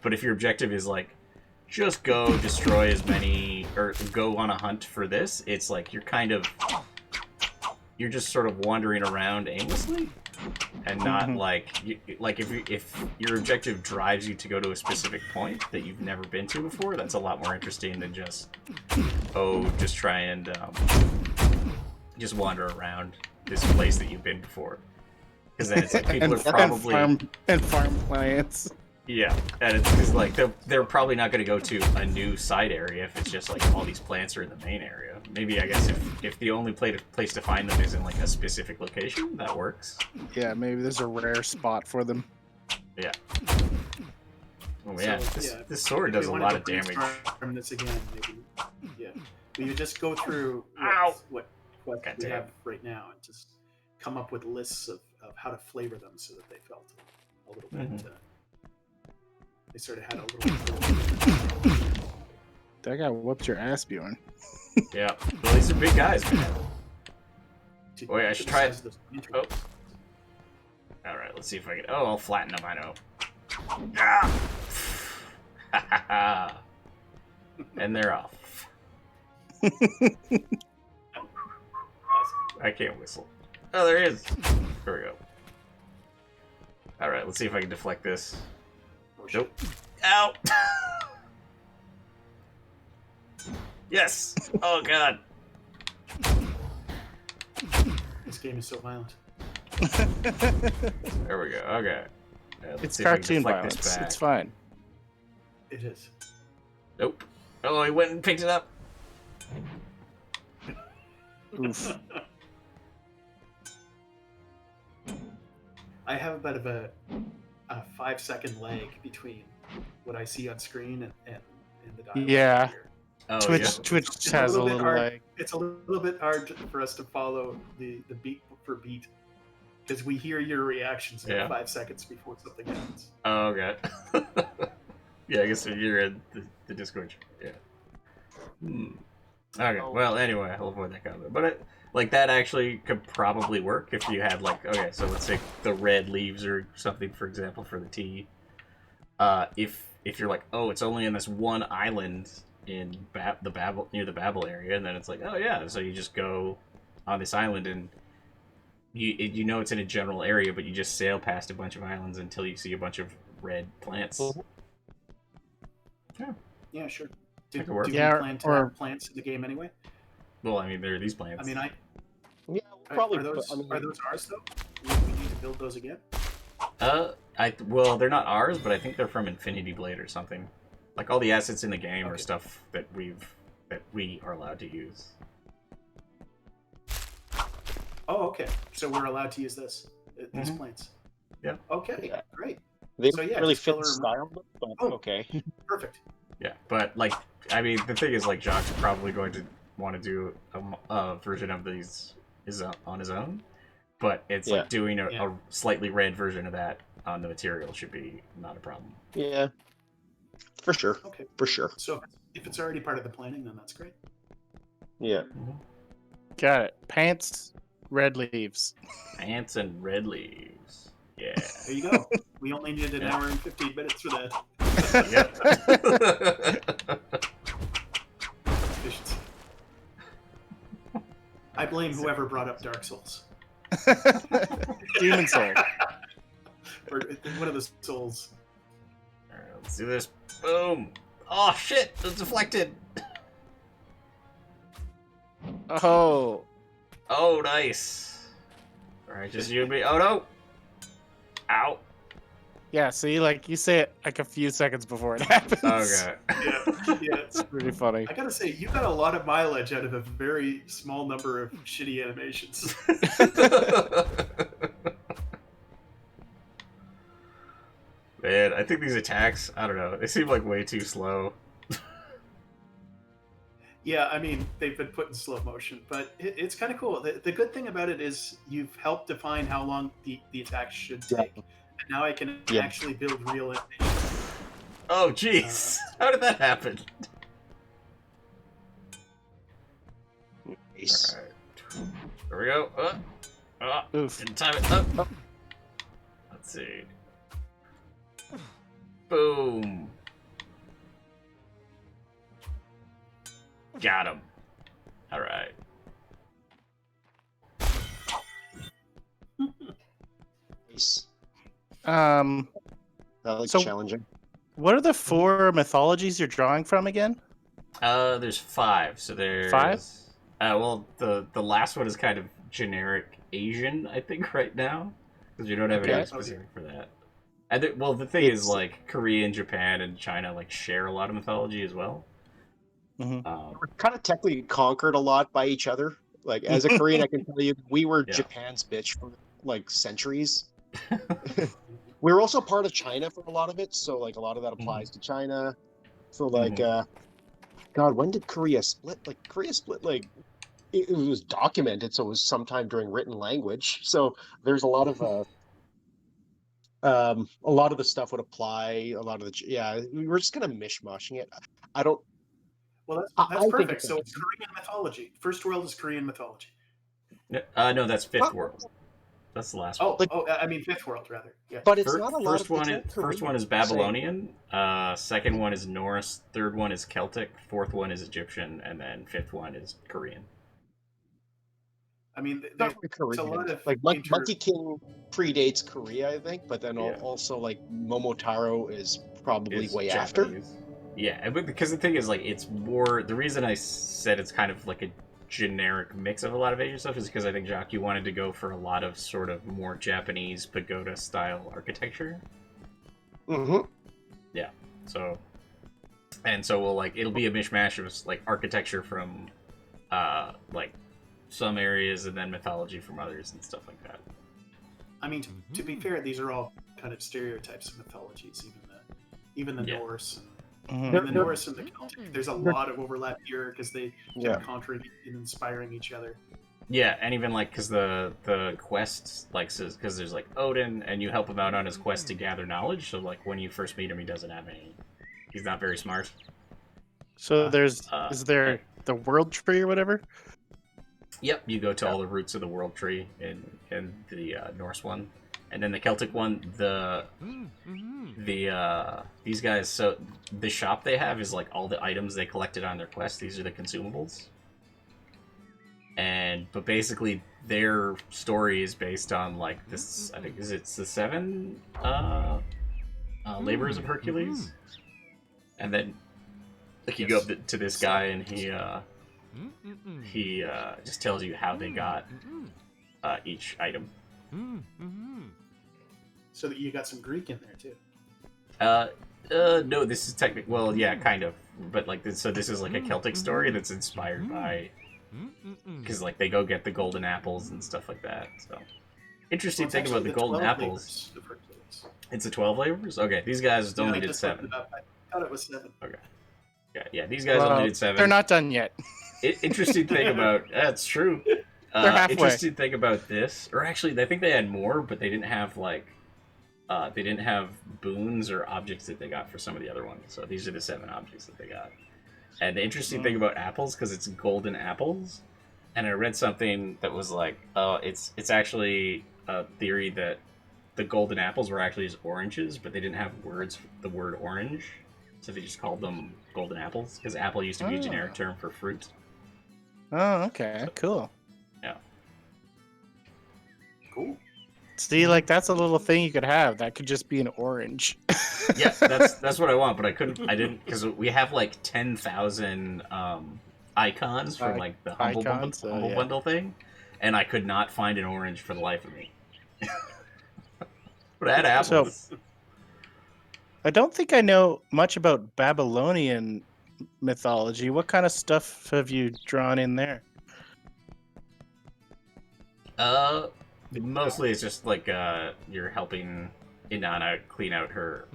Speaker 1: But if your objective is like just go destroy as many or go on a hunt for this, it's like you're just sort of wandering around aimlessly. And not like if your objective drives you to go to a specific point that you've never been to before, that's a lot more interesting than just just try and just wander around this place that you've been before. Because then it's like people are probably
Speaker 2: farm plants.
Speaker 1: Yeah, and it's because like they're probably not going to go to a new side area if it's just like all these plants are in the main area. Maybe I guess if the only place to find them is in like a specific location, that works.
Speaker 2: Yeah, maybe there's a rare spot for them.
Speaker 1: Yeah. Oh yeah,
Speaker 4: So,
Speaker 1: this sword does a lot of damage.
Speaker 4: From this again, maybe. Yeah, we would just go through what we have right now and just come up with lists of how to flavor them so that they felt a little bit. They sort of had a little.
Speaker 2: That guy whooped your ass, Bjorn.
Speaker 1: Yeah, well, these are big guys, man. Wait, I should try it. Oh. Alright, let's see if I can. Oh, I'll flatten them, I know. Ah! And they're off. I can't whistle. Oh, there is. There we go. Alright, let's see if I can deflect this.
Speaker 4: motion.
Speaker 1: Nope. Ow! Yes! Oh god.
Speaker 4: This game is so violent.
Speaker 1: There we go. Okay. Let's
Speaker 2: It's
Speaker 1: see if I can
Speaker 2: cartoon
Speaker 1: deflect this
Speaker 2: violence.
Speaker 1: back.
Speaker 2: It's fine.
Speaker 4: It is.
Speaker 1: Nope. Oh, he went and picked it up.
Speaker 2: Oof.
Speaker 4: I have about a 5-second lag between what I see on screen and the dialogue.
Speaker 2: Yeah.
Speaker 4: Here.
Speaker 1: Oh,
Speaker 2: Twitch
Speaker 1: yeah.
Speaker 2: Twitch
Speaker 4: It's
Speaker 2: has a
Speaker 4: bit
Speaker 2: little
Speaker 4: hard.
Speaker 2: lag.
Speaker 4: It's a little bit hard for us to follow the beat for beat because we hear your reactions in
Speaker 1: Yeah.
Speaker 4: 5 seconds before something happens.
Speaker 1: Oh, okay. Yeah, I guess you're in the Discord. Yeah. Okay. Well, anyway, I'll avoid that comment. But like that actually could probably work if you had like, okay, so let's say the red leaves or something, for example, for the tea. If you're like, oh, it's only in this one island in the Babel near the Babel area, and then it's like, oh yeah, so you just go on this island and you know it's in a general area, but you just sail past a bunch of islands until you see a bunch of red plants.
Speaker 4: Yeah, sure.
Speaker 1: That
Speaker 4: Did
Speaker 1: could work.
Speaker 4: we
Speaker 2: Yeah,
Speaker 4: plan to
Speaker 2: or-
Speaker 4: have plants in the game anyway?
Speaker 1: Well, I mean, there are these plants.
Speaker 4: I mean,
Speaker 3: Yeah,
Speaker 4: are,
Speaker 3: probably.
Speaker 4: are those
Speaker 3: I mean,
Speaker 4: are those ours though? We need to build those again.
Speaker 1: Well, they're not ours, but I think they're from Infinity Blade or something. Like all the assets in the game are
Speaker 4: Okay.
Speaker 1: stuff that we are allowed to use.
Speaker 4: Oh, okay. So we're allowed to use these
Speaker 1: Mhm.
Speaker 4: plants.
Speaker 1: Yeah.
Speaker 4: Okay.
Speaker 3: Yeah.
Speaker 4: Great.
Speaker 3: they
Speaker 4: So,
Speaker 3: don't
Speaker 4: yeah,
Speaker 3: really
Speaker 4: just
Speaker 3: fit
Speaker 4: color
Speaker 3: the
Speaker 4: 'em.
Speaker 3: style, but
Speaker 4: Oh.
Speaker 3: okay.
Speaker 4: Perfect.
Speaker 1: Yeah, but like, I mean, the thing is, like, Jock's probably going to want to do a version of these on his own, but it's
Speaker 3: Yeah.
Speaker 1: like doing
Speaker 4: Yeah.
Speaker 1: a slightly red version of that on the material should be not a problem.
Speaker 3: Yeah, for sure,
Speaker 4: Okay.
Speaker 3: for sure.
Speaker 4: So if it's already part of the planning, then that's great.
Speaker 3: Yeah.
Speaker 2: Got it. Pants, red leaves.
Speaker 1: Ants and red leaves. Yeah.
Speaker 4: There you go. We only needed an
Speaker 1: Yeah.
Speaker 4: hour and 15 minutes for that.
Speaker 1: Yep.
Speaker 4: Efficiency. I blame whoever brought up Dark Souls.
Speaker 2: Demon Soul.
Speaker 4: Or one of the souls.
Speaker 1: Alright, let's do this. Boom. Oh shit! It's deflected.
Speaker 2: Oh.
Speaker 1: Oh, nice. Alright, just you and me. Oh no! Ow.
Speaker 2: Yeah, see, like you say it like a few seconds before it happens.
Speaker 1: Okay.
Speaker 4: Yeah.
Speaker 2: It's pretty funny.
Speaker 4: I gotta say, you got a lot of mileage out of a very small number of shitty animations.
Speaker 1: Man, I think these attacks, I don't know, they seem like way too slow.
Speaker 4: Yeah, I mean, they've been put in slow motion, but it's kind of cool. The good thing about it is you've helped define how long the attacks should take. And now I can
Speaker 3: Yeah.
Speaker 4: actually build real animations.
Speaker 1: Oh, jeez. How did that happen?
Speaker 3: Nice.
Speaker 1: Alright. There we go.
Speaker 2: Oof.
Speaker 1: Didn't time it. Up. Let's see. Boom. Got him. Alright.
Speaker 3: Nice.
Speaker 2: That
Speaker 3: looks
Speaker 2: So-
Speaker 3: challenging.
Speaker 2: What are the 4 mythologies you're drawing from again?
Speaker 1: There's 5. So there's
Speaker 2: 5?
Speaker 1: Well, the last one is kind of generic Asian, I think, right now, because we don't have
Speaker 2: Okay.
Speaker 1: anything specific for that. Well, the thing is, like, Korea and Japan and China like share a lot of mythology as well.
Speaker 2: Mhm.
Speaker 3: We're kind of technically conquered a lot by each other. Like as a Korean, I can tell you, we were
Speaker 1: Yeah.
Speaker 3: Japan's bitch for like centuries. We were also part of China for a lot of it, so like a lot of that applies to China. So like, God, when did Korea split? Like Korea split like it was documented, so it was sometime during written language. So there's a lot of the stuff would apply. A lot of we were just kind of mishmashing it. I don't.
Speaker 4: Well,
Speaker 3: I
Speaker 4: that's
Speaker 3: think
Speaker 4: perfect.
Speaker 3: it's
Speaker 4: So it's Korean mythology. First world is Korean mythology.
Speaker 1: No, that's Fifth World. That's the last one.
Speaker 4: I mean fifth world rather. Yeah.
Speaker 3: But it's not a lot
Speaker 1: First
Speaker 3: of
Speaker 1: one
Speaker 3: it's
Speaker 1: is
Speaker 3: not
Speaker 1: first one is
Speaker 3: Korean, same.
Speaker 1: Babylonian. Second one is Norse. Third one is Celtic. Fourth one is Egyptian, and then fifth one is Korean.
Speaker 4: I mean,
Speaker 3: It's not really
Speaker 4: there's a
Speaker 3: Korean.
Speaker 4: lot of
Speaker 3: Like Monkey King predates Korea, I think, but then
Speaker 1: Yeah.
Speaker 3: also like Momotaro is probably
Speaker 1: is
Speaker 3: way after.
Speaker 1: Japanese. Yeah, but because the thing is, like, it's more. The reason I said it's kind of like a generic mix of a lot of Asian stuff is because I think, Jacques, you wanted to go for a lot of sort of more Japanese pagoda style architecture.
Speaker 3: Mm-hmm.
Speaker 1: Yeah. So we'll like it'll be a mishmash of like architecture from like some areas and then mythology from others and stuff like that.
Speaker 4: I mean, to be fair, these are all kind of stereotypes of mythologies, even the Norse. And the Norse and the Celtic, there's a lot of overlap here because they kind of contradict in inspiring each other.
Speaker 1: Yeah, and even like because the quests, like, because there's like Odin, and you help him out on his quest to gather knowledge. So like when you first meet him, he doesn't have any. He's not very smart.
Speaker 2: So is there the world tree or whatever?
Speaker 1: Yep, you go to all the roots of the world tree in the Norse one, and then the Celtic one. These guys. So the shop they have is like all the items they collected on their quest. These are the consumables. But basically their story is based on like this. I think it's the 7 labors of Hercules, and then like you go up to this guy and he just tells you how they got each item.
Speaker 4: So that you got some Greek in there too.
Speaker 1: No, this is technically, well, yeah, kind of, but like this. So this is like a Celtic story that's inspired by, because like they go get the golden apples and stuff like that. So interesting thing about the golden apples. It's the 12 labors. Okay, these guys only did 7.
Speaker 4: I thought it was 7.
Speaker 1: Okay. Yeah, these guys only did 7.
Speaker 2: They're not done yet.
Speaker 1: Interesting thing about that's true.
Speaker 2: They're halfway.
Speaker 1: Interesting thing about this, or actually, I think they had more, but they didn't have like, they didn't have boons or objects that they got for some of the other ones. So these are the 7 objects that they got. And the interesting thing about apples, because it's golden apples, and I read something that was like, it's actually a theory that the golden apples were actually just oranges, but they didn't have the word orange, so they just called them golden apples, because apple used to be a generic term for fruit.
Speaker 2: Oh, okay, cool.
Speaker 1: Yeah.
Speaker 4: Cool.
Speaker 2: See, like that's a little thing you could have. That could just be an orange.
Speaker 1: Yeah, that's what I want, but I didn't, because we have like 10,000 icons from like the Humble Bundle thing, and I could not find an orange for the life of me. But I had apples.
Speaker 2: So, I don't think I know much about Babylonian mythology. What kind of stuff have you drawn in there?
Speaker 1: Mostly it's just like you're helping Inanna clean out her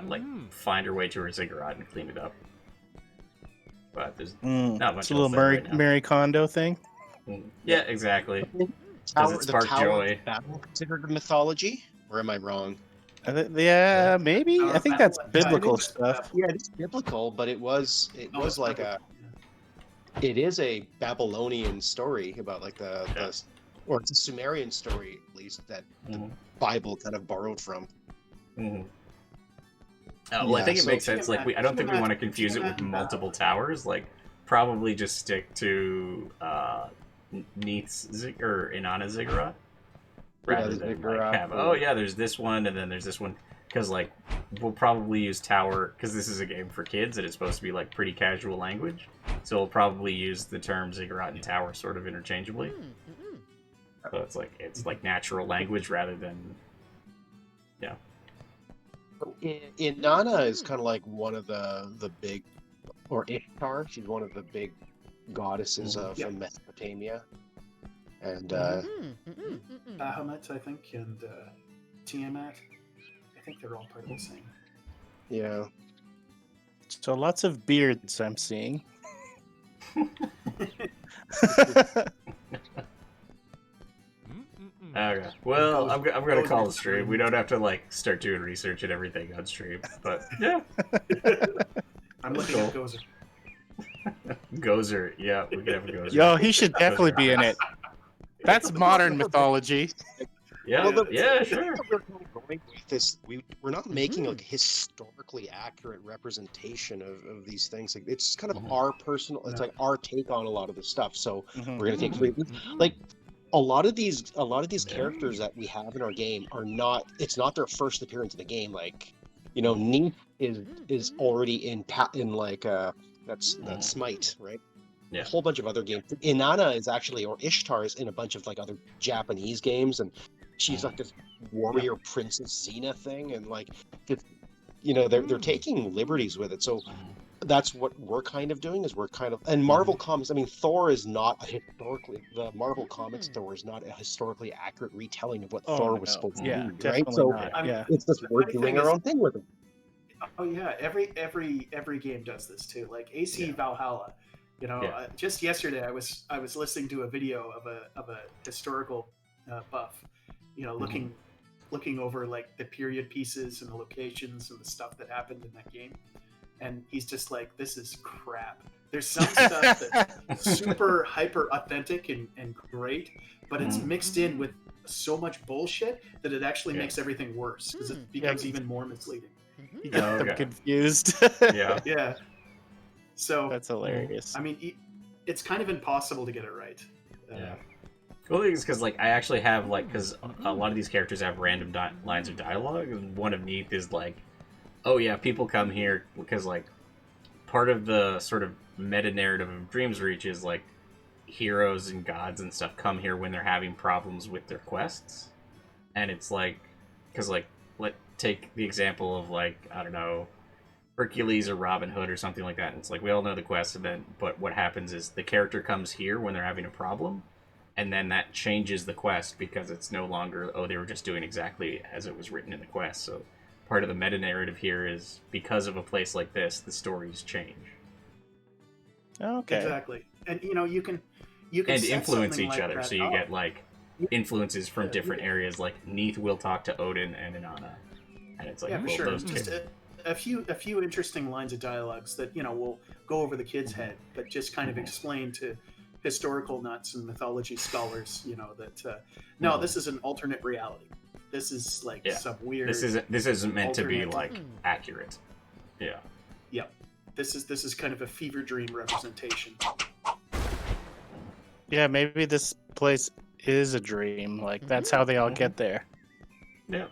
Speaker 1: like find her way to her ziggurat and clean it up. But there's not much.
Speaker 2: It's a little Mary Kondo thing.
Speaker 1: Yeah, exactly.
Speaker 3: The Tower of Babel considered mythology, or am I wrong?
Speaker 2: Yeah, maybe. I think that's biblical stuff.
Speaker 3: Yeah, it's biblical, but it is a Babylonian story about like or it's a Sumerian story at least that the Bible kind of borrowed from.
Speaker 1: Well, I think it makes sense. Like I don't think we want to confuse it with multiple towers. Like probably just stick to Neith's or Inanna's ziggurat. Rather than like have, there's this one and then there's this one, because like we'll probably use tower, because this is a game for kids and it's supposed to be like pretty casual language, so we'll probably use the term ziggurat and tower sort of interchangeably. So it's like natural language rather than
Speaker 3: Inanna is kind of like one of the big, or Ishtar, she's one of the big goddesses from Mesopotamia. And
Speaker 4: Bahamut, I think, and Tiamat. I think they're all part of the same.
Speaker 3: Yeah.
Speaker 2: So lots of beards I'm seeing.
Speaker 1: Okay. Well, I'm gonna call the stream. We don't have to like start doing research and everything on stream, but yeah.
Speaker 4: I'm looking at Gozer.
Speaker 1: Gozer, yeah, we can have a Gozer.
Speaker 2: Yo, he should definitely be in it. That's modern mythology.
Speaker 1: Yeah, sure.
Speaker 3: We're not making like a historically accurate representation of these things. Like it's kind of our personal. It's like our take on a lot of this stuff. So we're gonna take like a lot of these characters that we have in our game are not. It's not their first appearance in the game. Like Neith is already in like that's Smite, right?
Speaker 1: Yeah.
Speaker 3: A whole bunch of other games. Inanna is actually, or Ishtar is in a bunch of like other Japanese games, and she's like this warrior princess Xena thing, and like, they're taking liberties with it. So that's what we're kind of doing. Is we're kind of, and Marvel Comics. I mean, Thor is not the Marvel Comics Thor is not a historically accurate retelling of what Thor was supposed to be, right?
Speaker 2: Definitely
Speaker 3: So
Speaker 2: not. Yeah.
Speaker 3: it's just we're doing our own thing with it.
Speaker 4: Oh yeah, every game does this too. Like AC Valhalla, just yesterday I was listening to a video of a historical buff, looking over like the period pieces and the locations and the stuff that happened in that game, and he's just like, this is crap. There's some stuff that's super hyper authentic and great, but it's mixed in with so much bullshit that it actually makes everything worse because it becomes even more misleading.
Speaker 2: You get them confused.
Speaker 4: Yeah. So
Speaker 2: that's hilarious.
Speaker 4: I mean, it's kind of impossible to get it right.
Speaker 1: Yeah. Cool thing is because like I actually have like because a lot of these characters have random lines of dialogue, and one of Neith is like, "Oh yeah, people come here because like part of the sort of meta narrative of Dreams Reach is like heroes and gods and stuff come here when they're having problems with their quests, and it's like because like take the example of like I don't know Hercules or Robin Hood or something like that. And it's like we all know the quest, and then but what happens is the character comes here when they're having a problem, and then that changes the quest because it's no longer they were just doing exactly as it was written in the quest. So part of the meta narrative here is because of a place like this, the stories change.
Speaker 2: Okay.
Speaker 4: Exactly, and you can
Speaker 1: and influence each
Speaker 4: like
Speaker 1: other. So you get like influences from different areas. Like Neith will talk to Odin and Inanna. And it's like,
Speaker 4: for sure.
Speaker 1: Those
Speaker 4: just a few interesting lines of dialogues that will go over the kid's head, but just kind of explain to historical nuts and mythology scholars, that no, this is an alternate reality. This is like some weird.
Speaker 1: This isn't meant to be like accurate. Yeah.
Speaker 4: Yep. This is kind of a fever dream representation.
Speaker 2: Yeah, maybe this place is a dream. Like that's how they all get there.
Speaker 1: Yeah.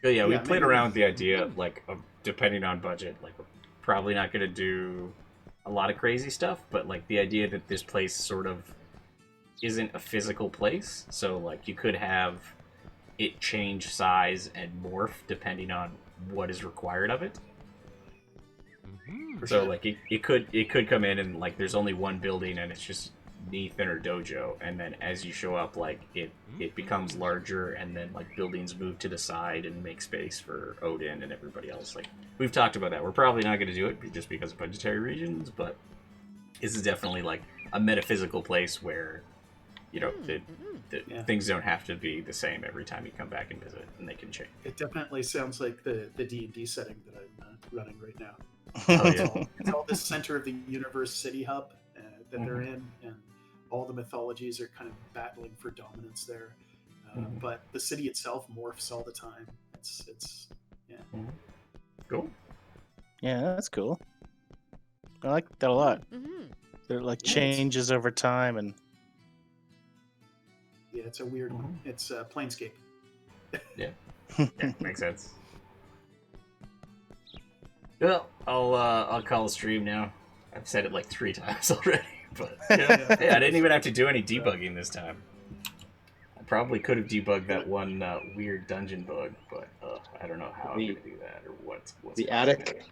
Speaker 1: But yeah, we played around with the idea like of depending on budget, like we're probably not going to do a lot of crazy stuff, but like the idea that this place sort of isn't a physical place, so like you could have it change size and morph depending on what is required of it. So like it could come in and like there's only one building and it's just Neith in her dojo, and then as you show up, like it becomes larger, and then like buildings move to the side and make space for Odin and everybody else. Like we've talked about that. We're probably not going to do it just because of budgetary reasons, but this is definitely like a metaphysical place where the things don't have to be the same every time you come back and visit, and they can change.
Speaker 4: It definitely sounds like the D&D setting that I'm running right now. It's all the center of the universe city hub that they're in, and all the mythologies are kind of battling for dominance there. But the city itself morphs all the time. It's
Speaker 1: cool.
Speaker 2: Yeah, that's cool. I like that a lot. It like changes over time, and
Speaker 4: it's a weird one. It's Planescape.
Speaker 1: Yeah, makes sense. Well, I'll call a stream now. I've said it like 3 times already, but hey, I didn't even have to do any debugging this time. I probably could have debugged that one weird dungeon bug, but I don't know how I'm gonna do that or what's
Speaker 3: the attic.